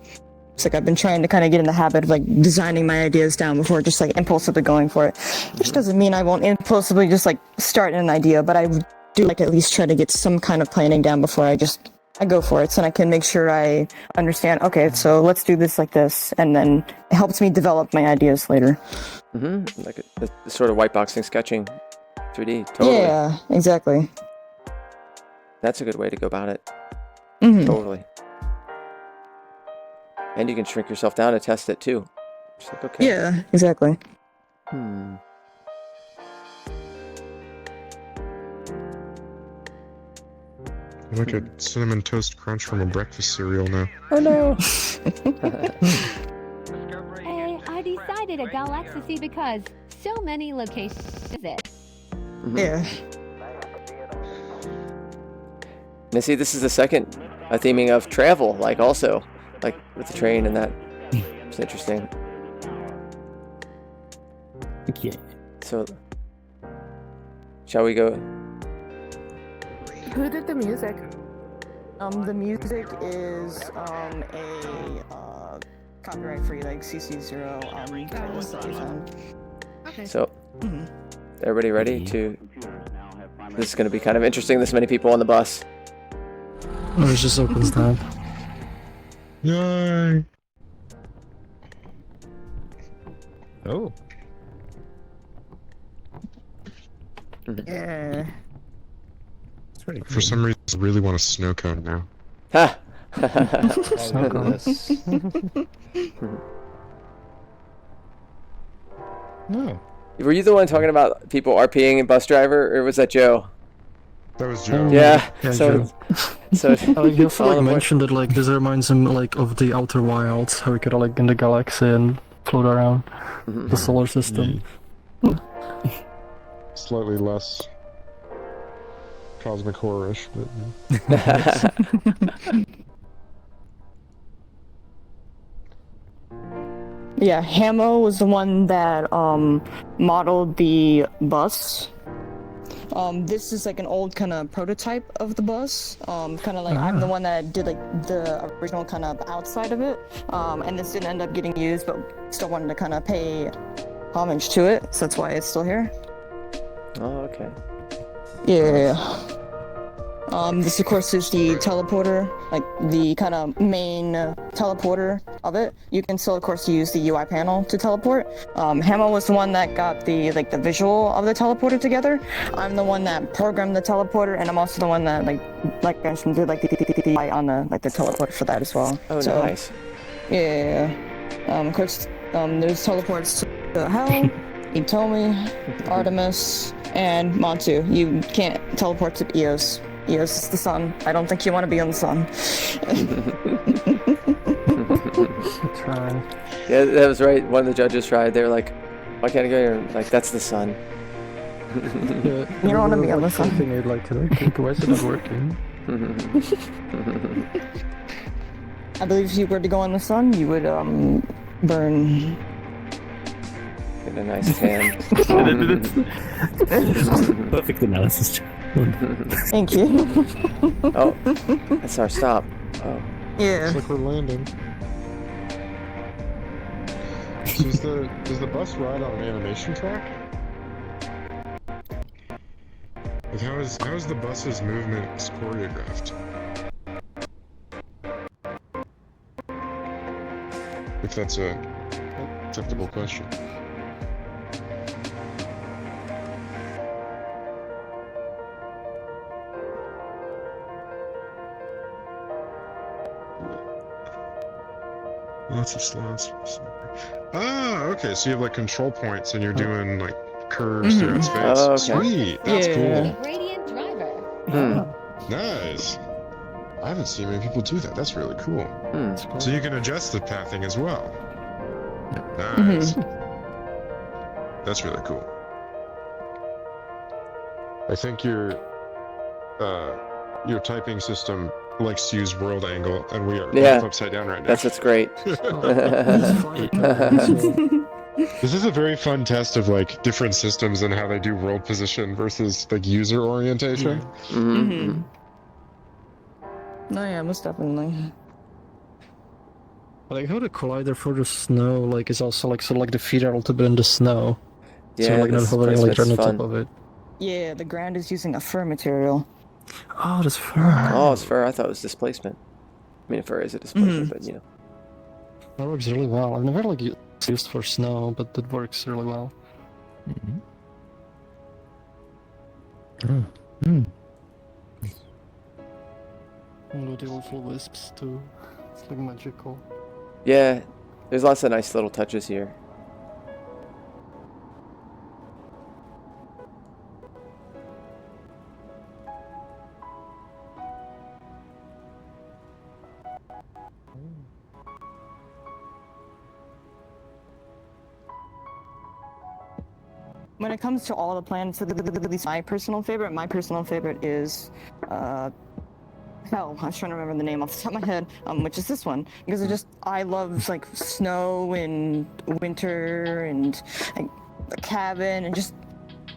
It's like I've been trying to kind of get in the habit of like designing my ideas down before just like impulsively going for it. Which doesn't mean I won't impulsively just like start an idea, but I do like at least try to get some kind of planning down before I go for it, so I can make sure I understand, okay, so let's do this like this, and then it helps me develop my ideas later. Like the sort of white boxing sketching 3D, totally. Yeah, exactly. That's a good way to go about it. Totally. And you can shrink yourself down to test it too. Just like, okay. Yeah, exactly. I like a cinnamon toast crunch from a breakfast cereal now. Oh no! Hey, I decided a galaxy because so many locations visit. Yeah. Now see, this is the second theming of travel, like also, like with the train and that. It's interesting. Yeah. So, Shall we go? Who did the music? The music is copyright free, like CC0 titles that we found. Okay. So, everybody ready to? This is going to be kind of interesting. This many people on the bus. Oh, it just opens tab. Yay! Oh. Yeah. It's pretty cool. For some reason, I really want a snow cone now. Ha! No. Were you the one talking about people RPing and bus driver, or was that Joe? That was Joe. Yeah. Yeah, So he also all like of what- mentioned that like this reminds him like of the Outer Wilds, how we could like in the galaxy and float around the solar system. Slightly less cosmic horror-ish, but Yeah, Hamo was the one that modeled the bus. This is like an old kind of prototype of the bus. Kind of like I'm the one that did like the original kind of outside of it. And this didn't end up getting used, but still wanted to kind of pay homage to it. So that's why it's still here. Oh, okay. Yeah. This of course is the teleporter, like the kind of main teleporter of it. You can still of course use the UI panel to teleport. Hamo was the one that got the visual of the teleporter together. I'm the one that programmed the teleporter, and I'm also the one that like I mentioned did like the light on the teleporter for that as well. Oh, so, nice. Yeah. Of course, there's teleports to Hell, Itomi, Artemis, and Montu. You can't teleport to Eos. Eos is the sun. I don't think you want to be on the sun. Try. Yeah, that was right. One of the judges tried. They were like, "Why can't I go here?" Like, that's the sun. Yeah, You don't want to be on the sun. something I'd like to like, why is it not working? I believe if you were to go on the sun, you would burn. Get a nice tan. Perfect analysis. Thank you. Oh, that's our stop. Oh. Yeah. looks like we're landing. So does the bus ride on an animation track? Like how is the bus's movements choreographed? If that's a acceptable question. Lots of slots. Ah, okay. So you have like control points, and you're doing like curves throughout space. Oh, okay. Sweet. That's Yeah. Radiant driver. Hmm. cool. Nice. I haven't seen many people do that. That's really cool. Hmm. So you can adjust the pathing as well. Nice. That's really cool. I think your typing system likes to use world angle, and we are Yeah. both upside down right now. That's what's great. This is a very fun test of like different systems and how they do world position versus like user orientation. Mm-hmm. No, yeah, most definitely. I like how the collider for the snow like is also like so like the feet are a little bit in the snow. Yeah, so like not this hovering like right on placement's top of it. Yeah, the ground is using a fur material. Oh, that's fur. Oh, it's fur. I thought it was displacement. I mean, fur is a displacement, but you know. That works really well. I've never like used for snow, but that works really well. And the little wisps too. It's like magical. Yeah, there's lots of nice little touches here. When it comes to all the planets, at least my personal favorite is hell, I was trying to remember the name off the top of my head, which is this one, because I love like snow and winter and like the cabin and just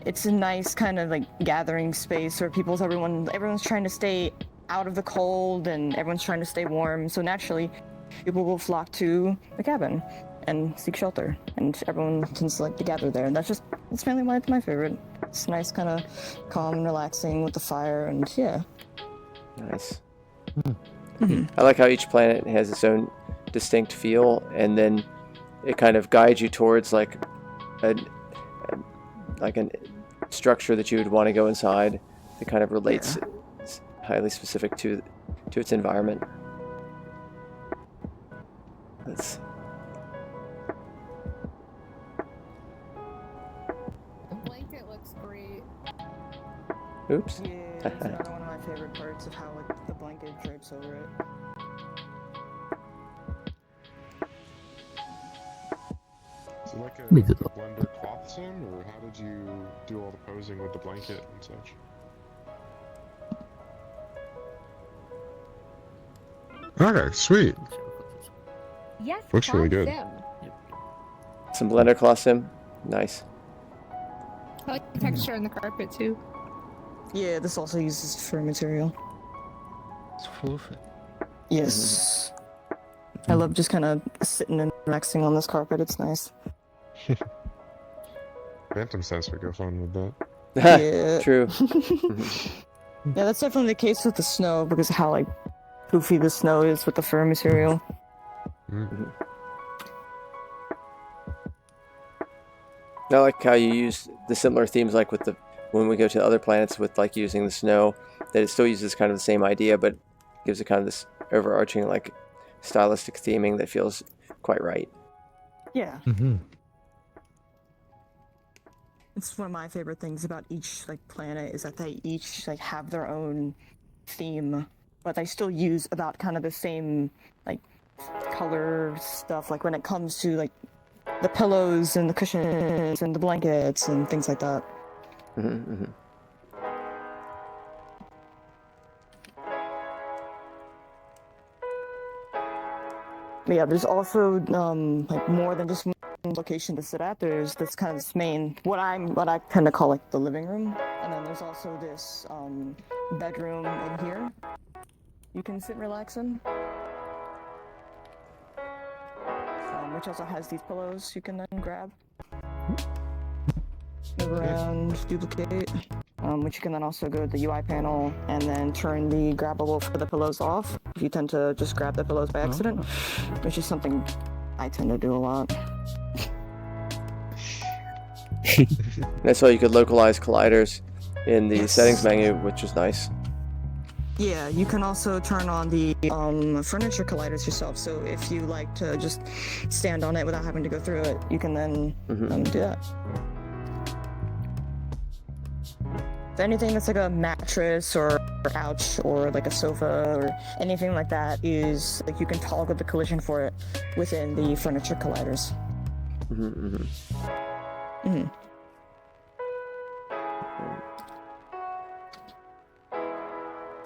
it's a nice kind of like gathering space where everyone's trying to stay out of the cold and everyone's trying to stay warm. So naturally, people will flock to the cabin and seek shelter, and everyone tends to like to gather there. And it's mainly why it's my favorite. It's nice, kind of calm and relaxing with the fire, and yeah. Nice. I like how each planet has its own distinct feel, and then it kind of guides you towards like a structure that you would want to go inside that kind of relates. Yeah. It's highly specific to its environment. That's The blanket looks great. oops. Yeah, that's another one of my favorite parts of how like, the blanket drapes over it. Is it like a Me too. blender cloth sim, or how did you do all the posing with the blanket and such? Okay, sweet. Yes, Looks really cloud good. sim. Some blender cloth sim. Nice. I like the texture on the carpet too. Yeah, this also uses fur material. It's fluffy. Yes. I love just kind of sitting and relaxing on this carpet. It's nice. Phantom Sense would go fun with that. Yeah. True. Yeah, that's definitely the case with the snow because of how like poofy the snow is with the fur material. I like how you use the similar themes, like with when we go to other planets with like using the snow, that it still uses kind of the same idea, but gives it kind of this overarching like stylistic theming that feels quite right. Yeah. Mm-hmm. It's one of my favorite things about each like planet is that they each like have their own theme, but they still use about kind of the same like color stuff. Like when it comes to like the pillows and the cushions and the blankets and things like that. But yeah, there's also like more than just one location to sit at. There's this kind of this main what I tend to call like the living room, and then there's also this bedroom in here you can sit and relax in, which also has these pillows you can then grab, move around, duplicate. Which you can then also go to the UI panel and then turn the grabbable for the pillows off if you tend to just grab the pillows by accident, which is something I tend to do a lot. That's why you could localize colliders in the settings menu, which is nice. Yeah, you can also turn on the furniture colliders yourself, so if you like to just stand on it without having to go through it, you can then do that. Anything that's like a mattress or couch or like a sofa or anything like that is like you can toggle the collision for it within the furniture colliders.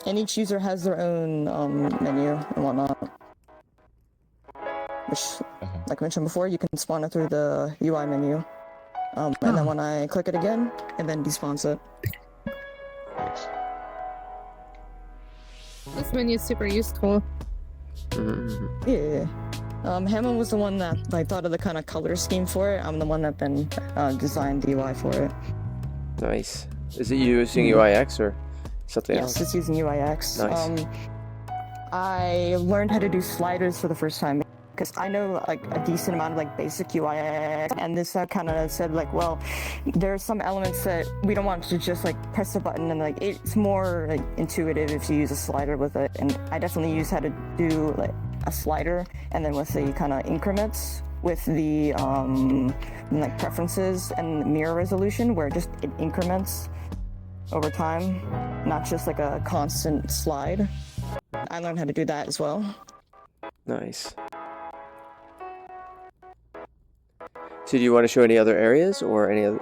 And each user has their own menu and whatnot, which, like I mentioned before, you can spawn it through the UI menu, and then when I click it again, it then despawns it. This menu is super useful. Yeah. Hammond was the one that I thought of the kind of color scheme for it. I'm the one that then designed the UI for it. Nice. Is it using UIX or something else? Yes, it's using UIX. Nice. I learned how to do sliders for the first time because I know like a decent amount of like basic UIX, and this kind of said like, well, there are some elements that we don't want to just like press a button and like it's more like intuitive if you use a slider with it, and I definitely use how to do like a slider and then with the kind of increments with the like preferences and mirror resolution where just it increments over time, not just like a constant slide. I learned how to do that as well. Nice. So do you want to show any other areas or any other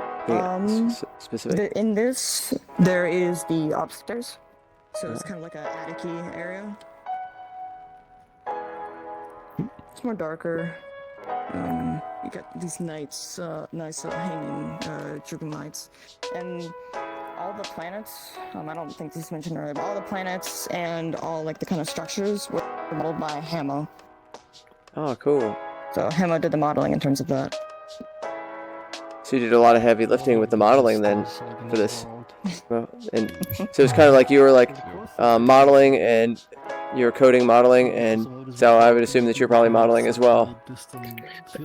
specific? In this, there is the upstairs. So it's kind of like a attic-y area. It's more darker. you got these nice hanging drooping lights, and all the planets. I don't think this is mentioned earlier, but all the planets and all like the kind of structures were modeled by Hamo. Oh, cool. So Hamo did the modeling in terms of that. So you did a lot of heavy lifting with the modeling then for this. Well, and so it's kind of like you were like modeling and you're coding modeling, and so I would assume that you're probably modeling as well.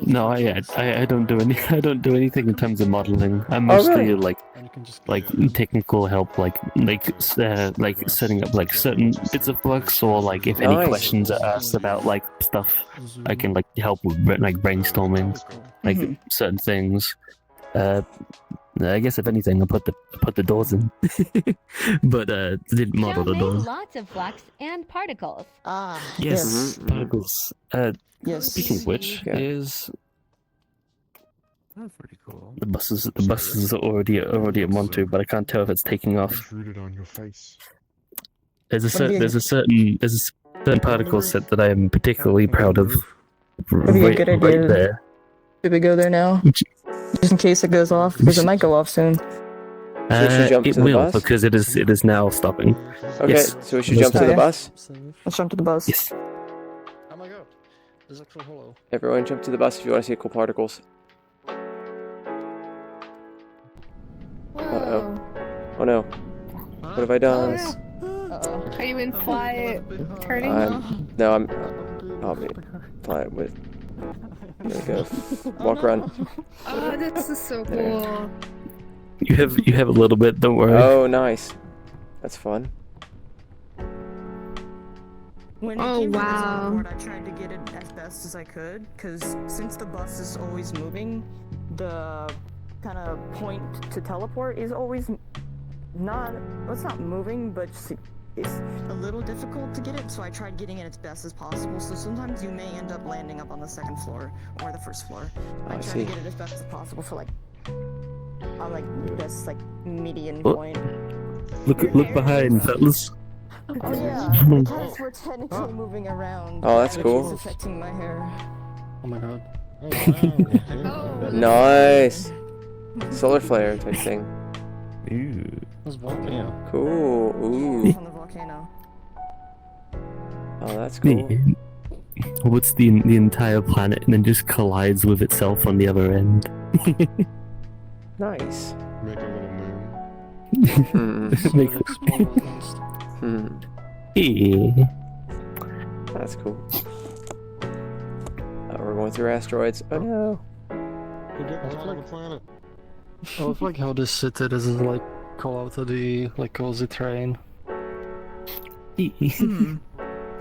No, I don't do anything in terms of modeling. I'm mostly like technical help, like setting up like certain bits of blocks, or like if any questions are asked about like stuff, I can like help with like brainstorming, like certain things. I guess if anything, I put the doors in, but didn't model the doors. Lots of flux and particles. Yes, particles. Yes. Speaking of which, is That's pretty cool. the buses are already at Montu, but I can't tell if it's taking off. Rooted on your face. There's a certain particle set that I am particularly proud of. Would be a good idea. Right there. Should we go there now? Just in case it goes off, because it might go off soon. It will, because it is now stopping. Okay, yes. So we should jump to the bus? Let's jump to the bus. Yes. Oh my god. There's actually hollow. Everyone jump to the bus if you want to see cool particles. Uh-oh. Oh no. What have I done? Uh-oh. Are you in fly turning? I'll be fly with. There we go. Walk around. Oh, that's just so cool. You have a little bit, don't worry. Oh, nice. That's fun. When Oh, it came to this wow. board, I tried to get it as best as I could, because since the bus is always moving, the kind of point to teleport is always not, well, it's not moving, but just, it's a little difficult to get it, so I tried getting it as best as possible. So sometimes you may end up landing up on the second floor or the first floor. I try to get it as best as possible for like, on like this like median point. Look behind, fellas. Oh yeah, because we're technically moving around. Oh, that's which cool. is affecting my hair. Oh my god. Oh, Nice. Solar flare type thing. Ooh. That's volcano. Cool. Ooh. On the volcano. Oh, that's cool. What's the entire planet and then just collides with itself on the other end? Nice. Make a little moon. Make Yeah. That's cool. We're going through asteroids. Oh no. We're getting to the planet. I love like how this city doesn't like call out to the like cozy train. It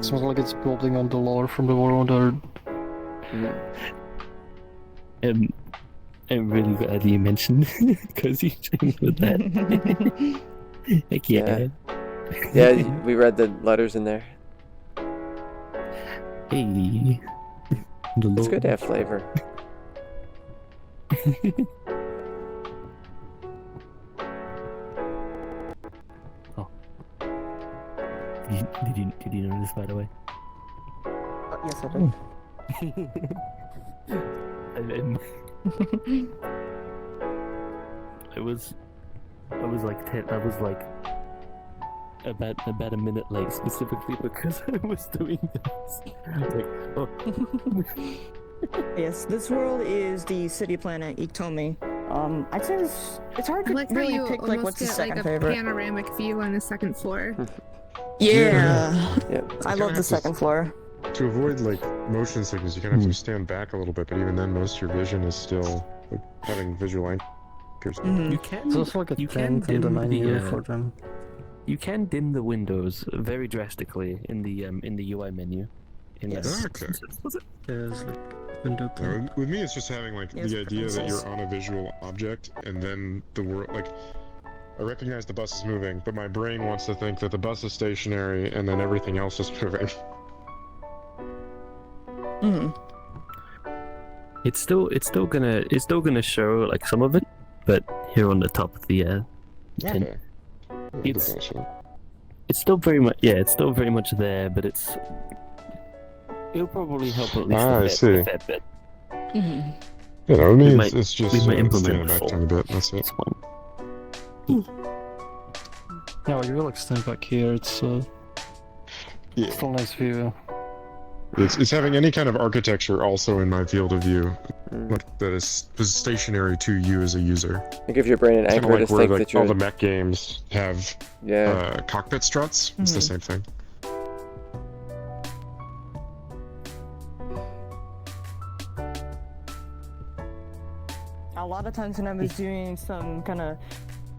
smells like it's building on the lore from the world or I'm really glad you mentioned cozy train with that. Heck yeah. Yeah, we read the letters in there. Hey. It's good to have flavor. Oh. Did you notice, by the way? Yes, I did. I was about a minute late specifically because I was doing this. Like, oh. Yes, this world is the city planet Iktomi. I'd say it's hard to I like how really you pick like what's the almost get second like a favorite. panoramic view on the second floor. Yeah. Yep. I love the second floor. To avoid like motion sickness, you kind of have to stand back a little bit, but even then, most of your vision is still like, having visual anchors. You can. So it's like a you can tent in the menu for them. You can dim the windows very drastically in the UI menu. Yes. Okay. Was it? There's like window pane. With me, it's just having like Yes, the idea that preferences. you're on a visual object, and then the world like. I recognize the bus is moving, but my brain wants to think that the bus is stationary, and then everything else is moving. It's still gonna show like some of it, but here on the top of the tin. Okay. It's still very much there, but it'll probably help at least I see. a fair bit. You know, I mean, might- it's just we might implement staying the back full- tiny bit. That's it. It's one. Yeah, well, you will extend back here. It's Yeah. still nice view. It's having any kind of architecture also in my field of view, like that is stationary to you as a user. You give your brain an Kind of anchor like to where think that you're. all the mech games have Yeah. cockpit struts. It's the same thing. A lot of times when I was doing some kind of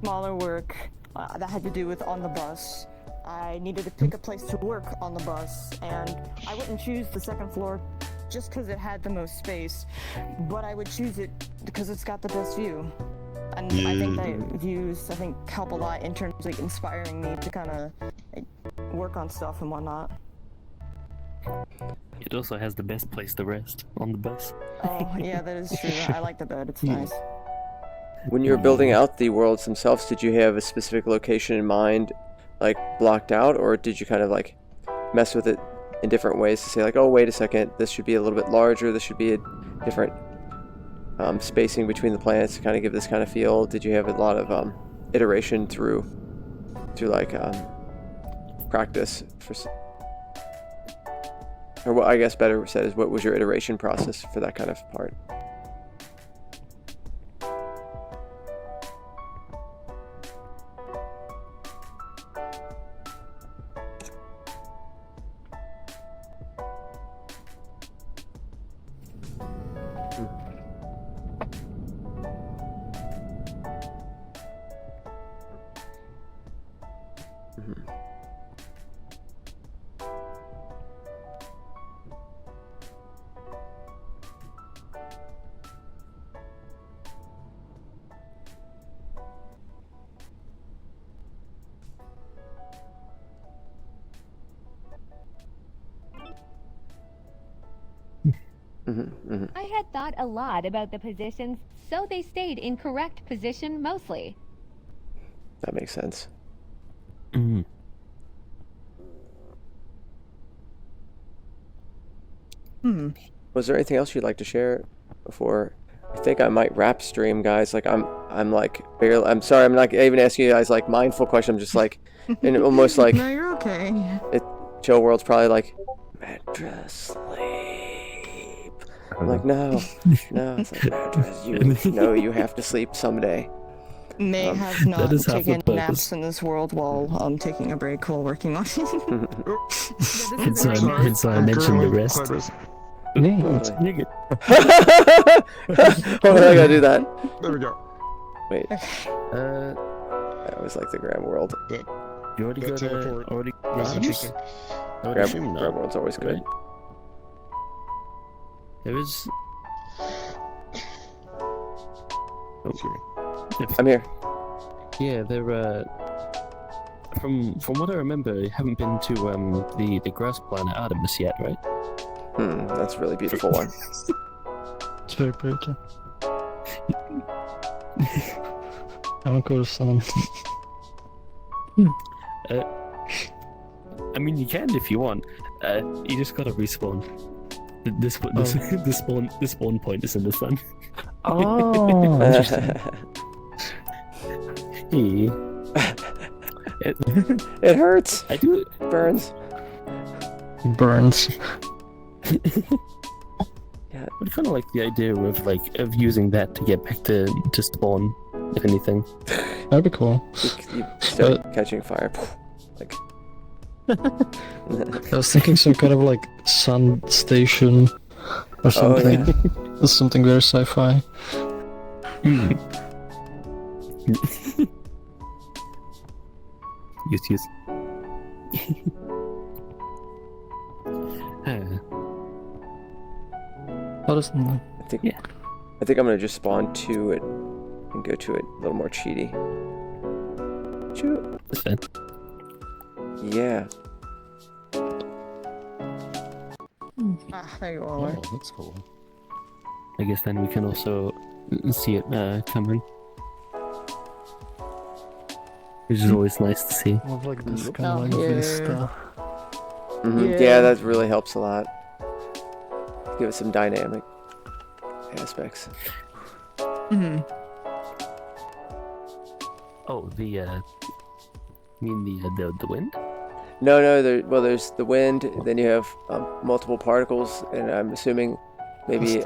smaller work that had to do with on the bus, I needed to pick a place to work on the bus, and I wouldn't choose the second floor just because it had the most space, but I would choose it because it's got the best view. And I think that views, help a lot in terms of inspiring me to kind of work on stuff and whatnot. It also has the best place to rest on the bus. Oh, yeah, that is true. I like the bed. It's nice. When you were building out the worlds themselves, did you have a specific location in mind, like blocked out, or did you kind of like mess with it in different ways to say like, oh, wait a second, this should be a little bit larger, this should be a different spacing between the planets to kind of give this kind of feel? Did you have a lot of iteration through like practice for? Or what I guess better said is, what was your iteration process for that kind of part? I had thought a lot about the positions, so they stayed in correct position mostly. That makes sense. Was there anything else you'd like to share before? I think I might wrap stream, guys. Like I'm like barely. I'm sorry. I'm not even asking you guys like mindful questions. I'm just like, and almost like. No, you're okay. Chill World's probably like, Medra, sleep. I'm like, no. It's like, Medra, you know you have to sleep someday. May have not taken naps in this world while taking a break while working on it. Hence I mentioned the rest. Hold on, I gotta do that. There we go. Wait. I always like the Grab World. You already got already. That's interesting. Grab World's always good. Right? There is. I'm here. Yeah, they're from what I remember, you haven't been to the grass planet Artemis yet, right? That's a really beautiful one. It's very pretty. I won't go to sun. I mean, you can if you want. You just gotta respawn. The spawn point is in the sun. Oh, interesting. It hurts. I do. Burns. Burns. Yeah. I kind of like the idea of using that to get back to spawn, if anything. That'd be cool. You start catching fire. Like. I was thinking some kind of like sun station or something. Oh, yeah. That's something very sci-fi. Yes. What is that? I think I'm gonna just spawn to it and go to it a little more cheaty. Shoot. That's fine. Yeah. There you are. Oh, that's cool. I guess then we can also see it coming, which is always nice to see. I love like this kind of like vista. Yeah, that really helps a lot. Give it some dynamic. aspects. Mm-hmm. Oh, you mean the wind? No, there's the wind. Then you have multiple particles, and I'm assuming maybe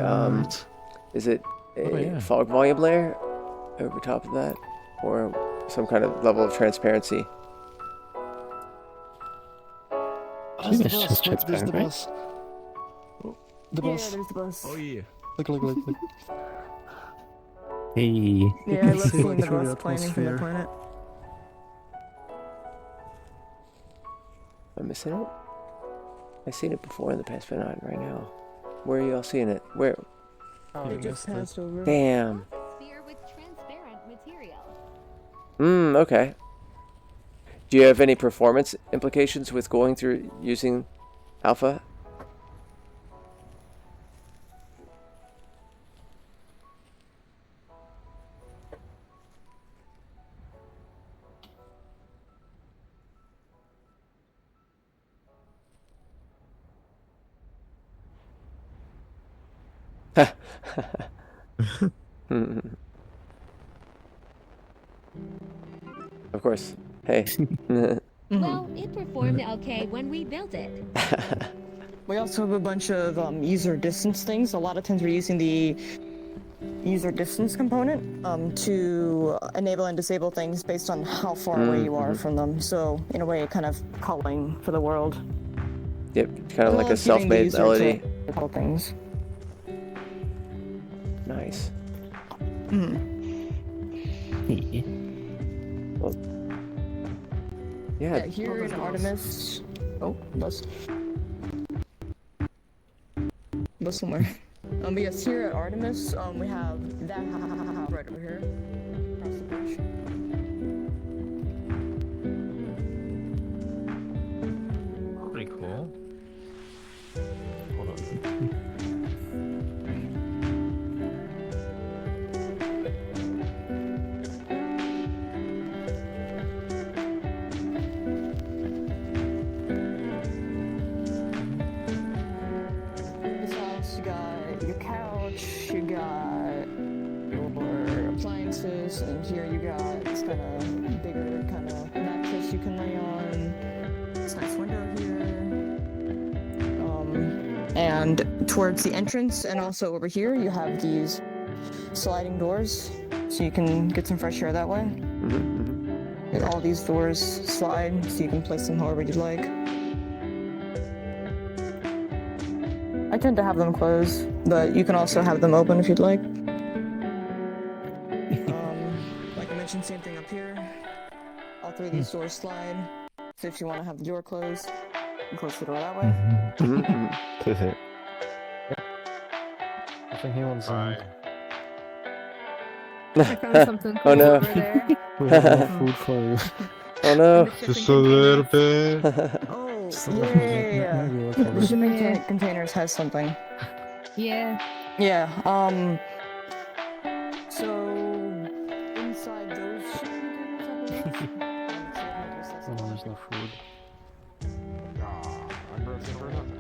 is it a fog volume layer over top of that, or some kind of level of transparency? There's the It's bus. just Look, there's the transparent, right? bus. Oh, the bus. there's the bus. Oh yeah. Look. Hey. Yeah, I love see, seeing like, the through bus the planing from the atmosphere. planet. I'm missing it. I've seen it before in the past, but not right now. Where are y'all seeing it? Where? Oh, it just passed over. Damn. Sphere with transparent material. Okay. Do you have any performance implications with going through using alpha? Of course. Hey. Well, it performed okay when we built it. We also have a bunch of user distance things. A lot of times we're using the user distance component to enable and disable things based on how far away you are from them. So in a way, kind of calling for the world. Yep, kind of like a self-made melody. Couple things. Nice. Well, Yeah, here in Artemis. Oh, bus. Bus somewhere. But yes, here at Artemis, we have that right over here. Across the bridge. Pretty cool. Hold on. This house, you got your couch, you got your appliances, and here you got this kind of bigger kind of mattress you can lay on. This nice window here. And towards the entrance, and also over here, you have these sliding doors, so you can get some fresh air that way. And all these doors slide, so you can place them however you'd like. I tend to have them closed, but you can also have them open if you'd like. Like I mentioned, same thing up here. All three of these doors slide, so if you want to have the door closed, you can close the door that way. I think he wants Bye. I found something cool Oh no. over there. we have enough food for you. Oh no. Just a little bit. Oh, Just a yeah, little bit. yeah, Maybe we'll The cover it. shipping Yeah. containers has something. Yeah. Yeah, so inside those shipping containers, Oh, no, there's no food. I'm broken for nothing.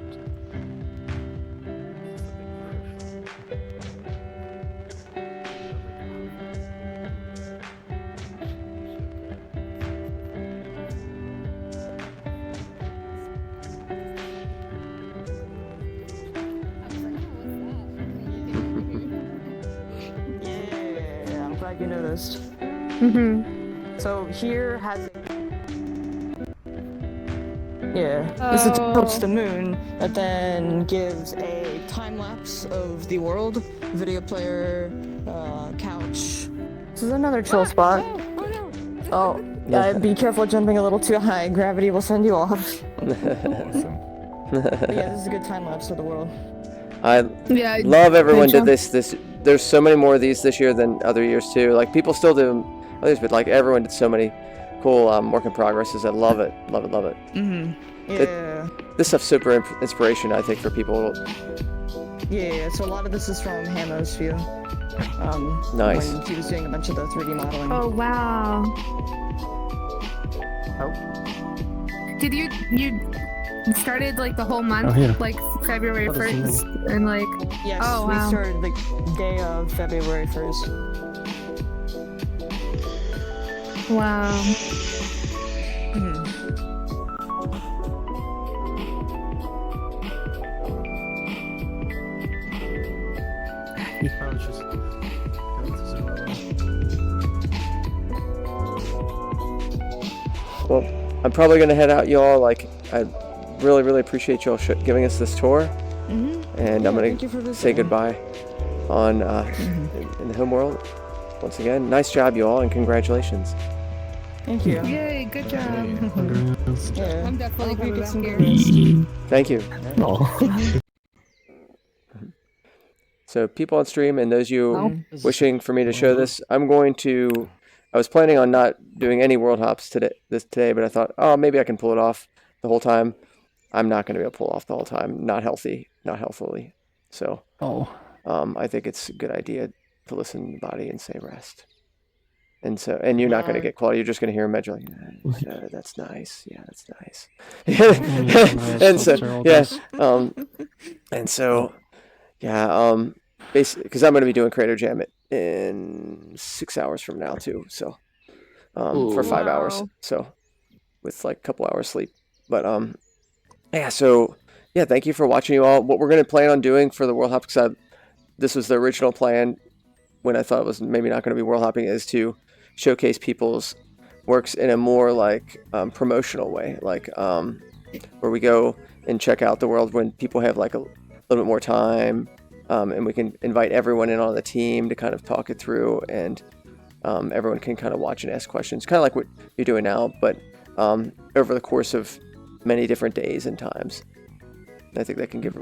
yeah, I'm glad you noticed. So here has this approach the moon that then gives a time lapse of the world, video player, couch. This is another chill spot. Oh, be careful jumping a little too high. Gravity will send you off. Awesome. But yeah, this is a good time lapse of the world. I Yeah. love everyone Good did job. this. There's so many more of these this year than other years too. Like people still do others, but like everyone did so many cool work in progresses. I love it. Love it. Love it. Yeah. This stuff's super inspiration, I think, for people. Yeah, so a lot of this is from Hamo's view. Nice. When he was doing a bunch of the 3D modeling. Oh wow. Did you It started like the whole month, Oh, yeah. like February What does it 1st, and like Yes, Oh, we wow. started the day of February 1st. wow. I was just going to zero. Well, I'm probably going to head out, y'all. Like, I really, really appreciate y'all giving us this tour. And I'm going to say goodbye on in the home world. Once again, nice job, y'all, and congratulations. Thank you. Yay, good job. Yeah. I'm definitely Hope you coming get back some here. good rest. Thank you. Oh. So people on stream and those you This is wishing for me to show this, I was planning on not doing any world hops today, but I thought, oh, maybe I can pull it off the whole time. I'm not going to be able to pull off the whole time. Not healthily. So I think it's a good idea to listen to the body and say rest. And you're not going to get quality. You're just going to hear a measure like, that's nice. Yeah, that's nice. Basically, because I'm going to be doing Creator Jam in 6 hours from now too. So, for 5 hours. So, with like a couple hours sleep. But thank you for watching, you all. What we're going to plan on doing for the World Hop, because this was the original plan when I thought it was maybe not going to be World Hopping, is to showcase people's works in a more like promotional way, like where we go and check out the world when people have like a little bit more time, and we can invite everyone in on the team to kind of talk it through, and everyone can kind of watch and ask questions, kind of like what you're doing now, but over the course of many different days and times. I think that can give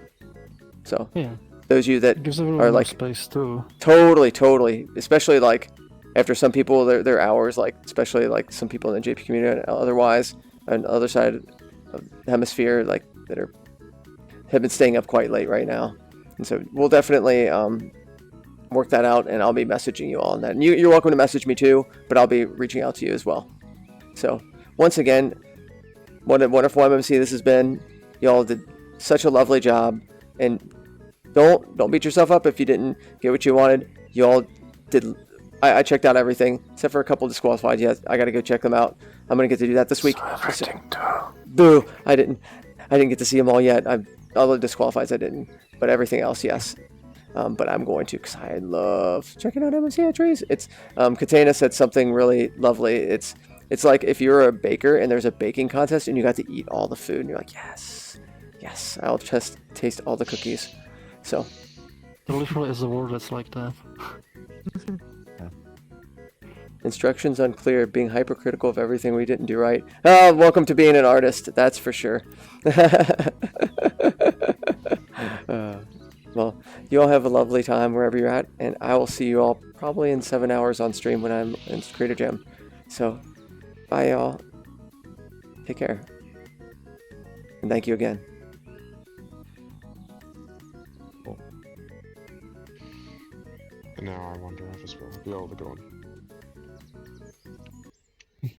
those of you that are like space too. Totally, especially like after some people their hours, like especially like some people in the JP community and otherwise on the other side of the hemisphere, like that have been staying up quite late right now. And so we'll definitely work that out, and I'll be messaging you all on that. And you're welcome to message me too, but I'll be reaching out to you as well. So once again, what a wonderful MMC this has been. Y'all did such a lovely job, and don't beat yourself up if you didn't get what you wanted. Y'all did. I checked out everything except for a couple disqualified. Yes, I got to go check them out. I'm gonna get to do that this week. Boo! I didn't get to see them all yet. All the disqualifieds I didn't, but everything else, yes. But I'm going to, because I love checking out MMC entries. It's Cataena said something really lovely. It's like if you're a baker and there's a baking contest and you got to eat all the food and you're like, yes, I'll just taste all the cookies. So There literally is a word that's like that. Instructions unclear, being hypercritical of everything we didn't do right. Oh, welcome to being an artist, that's for sure. Well, you all have a lovely time wherever you're at, and I will see you all probably in 7 hours on stream when I'm in Creator Jam. So, bye y'all. Take care. And thank you again. And now I wonder if this will be able to go on.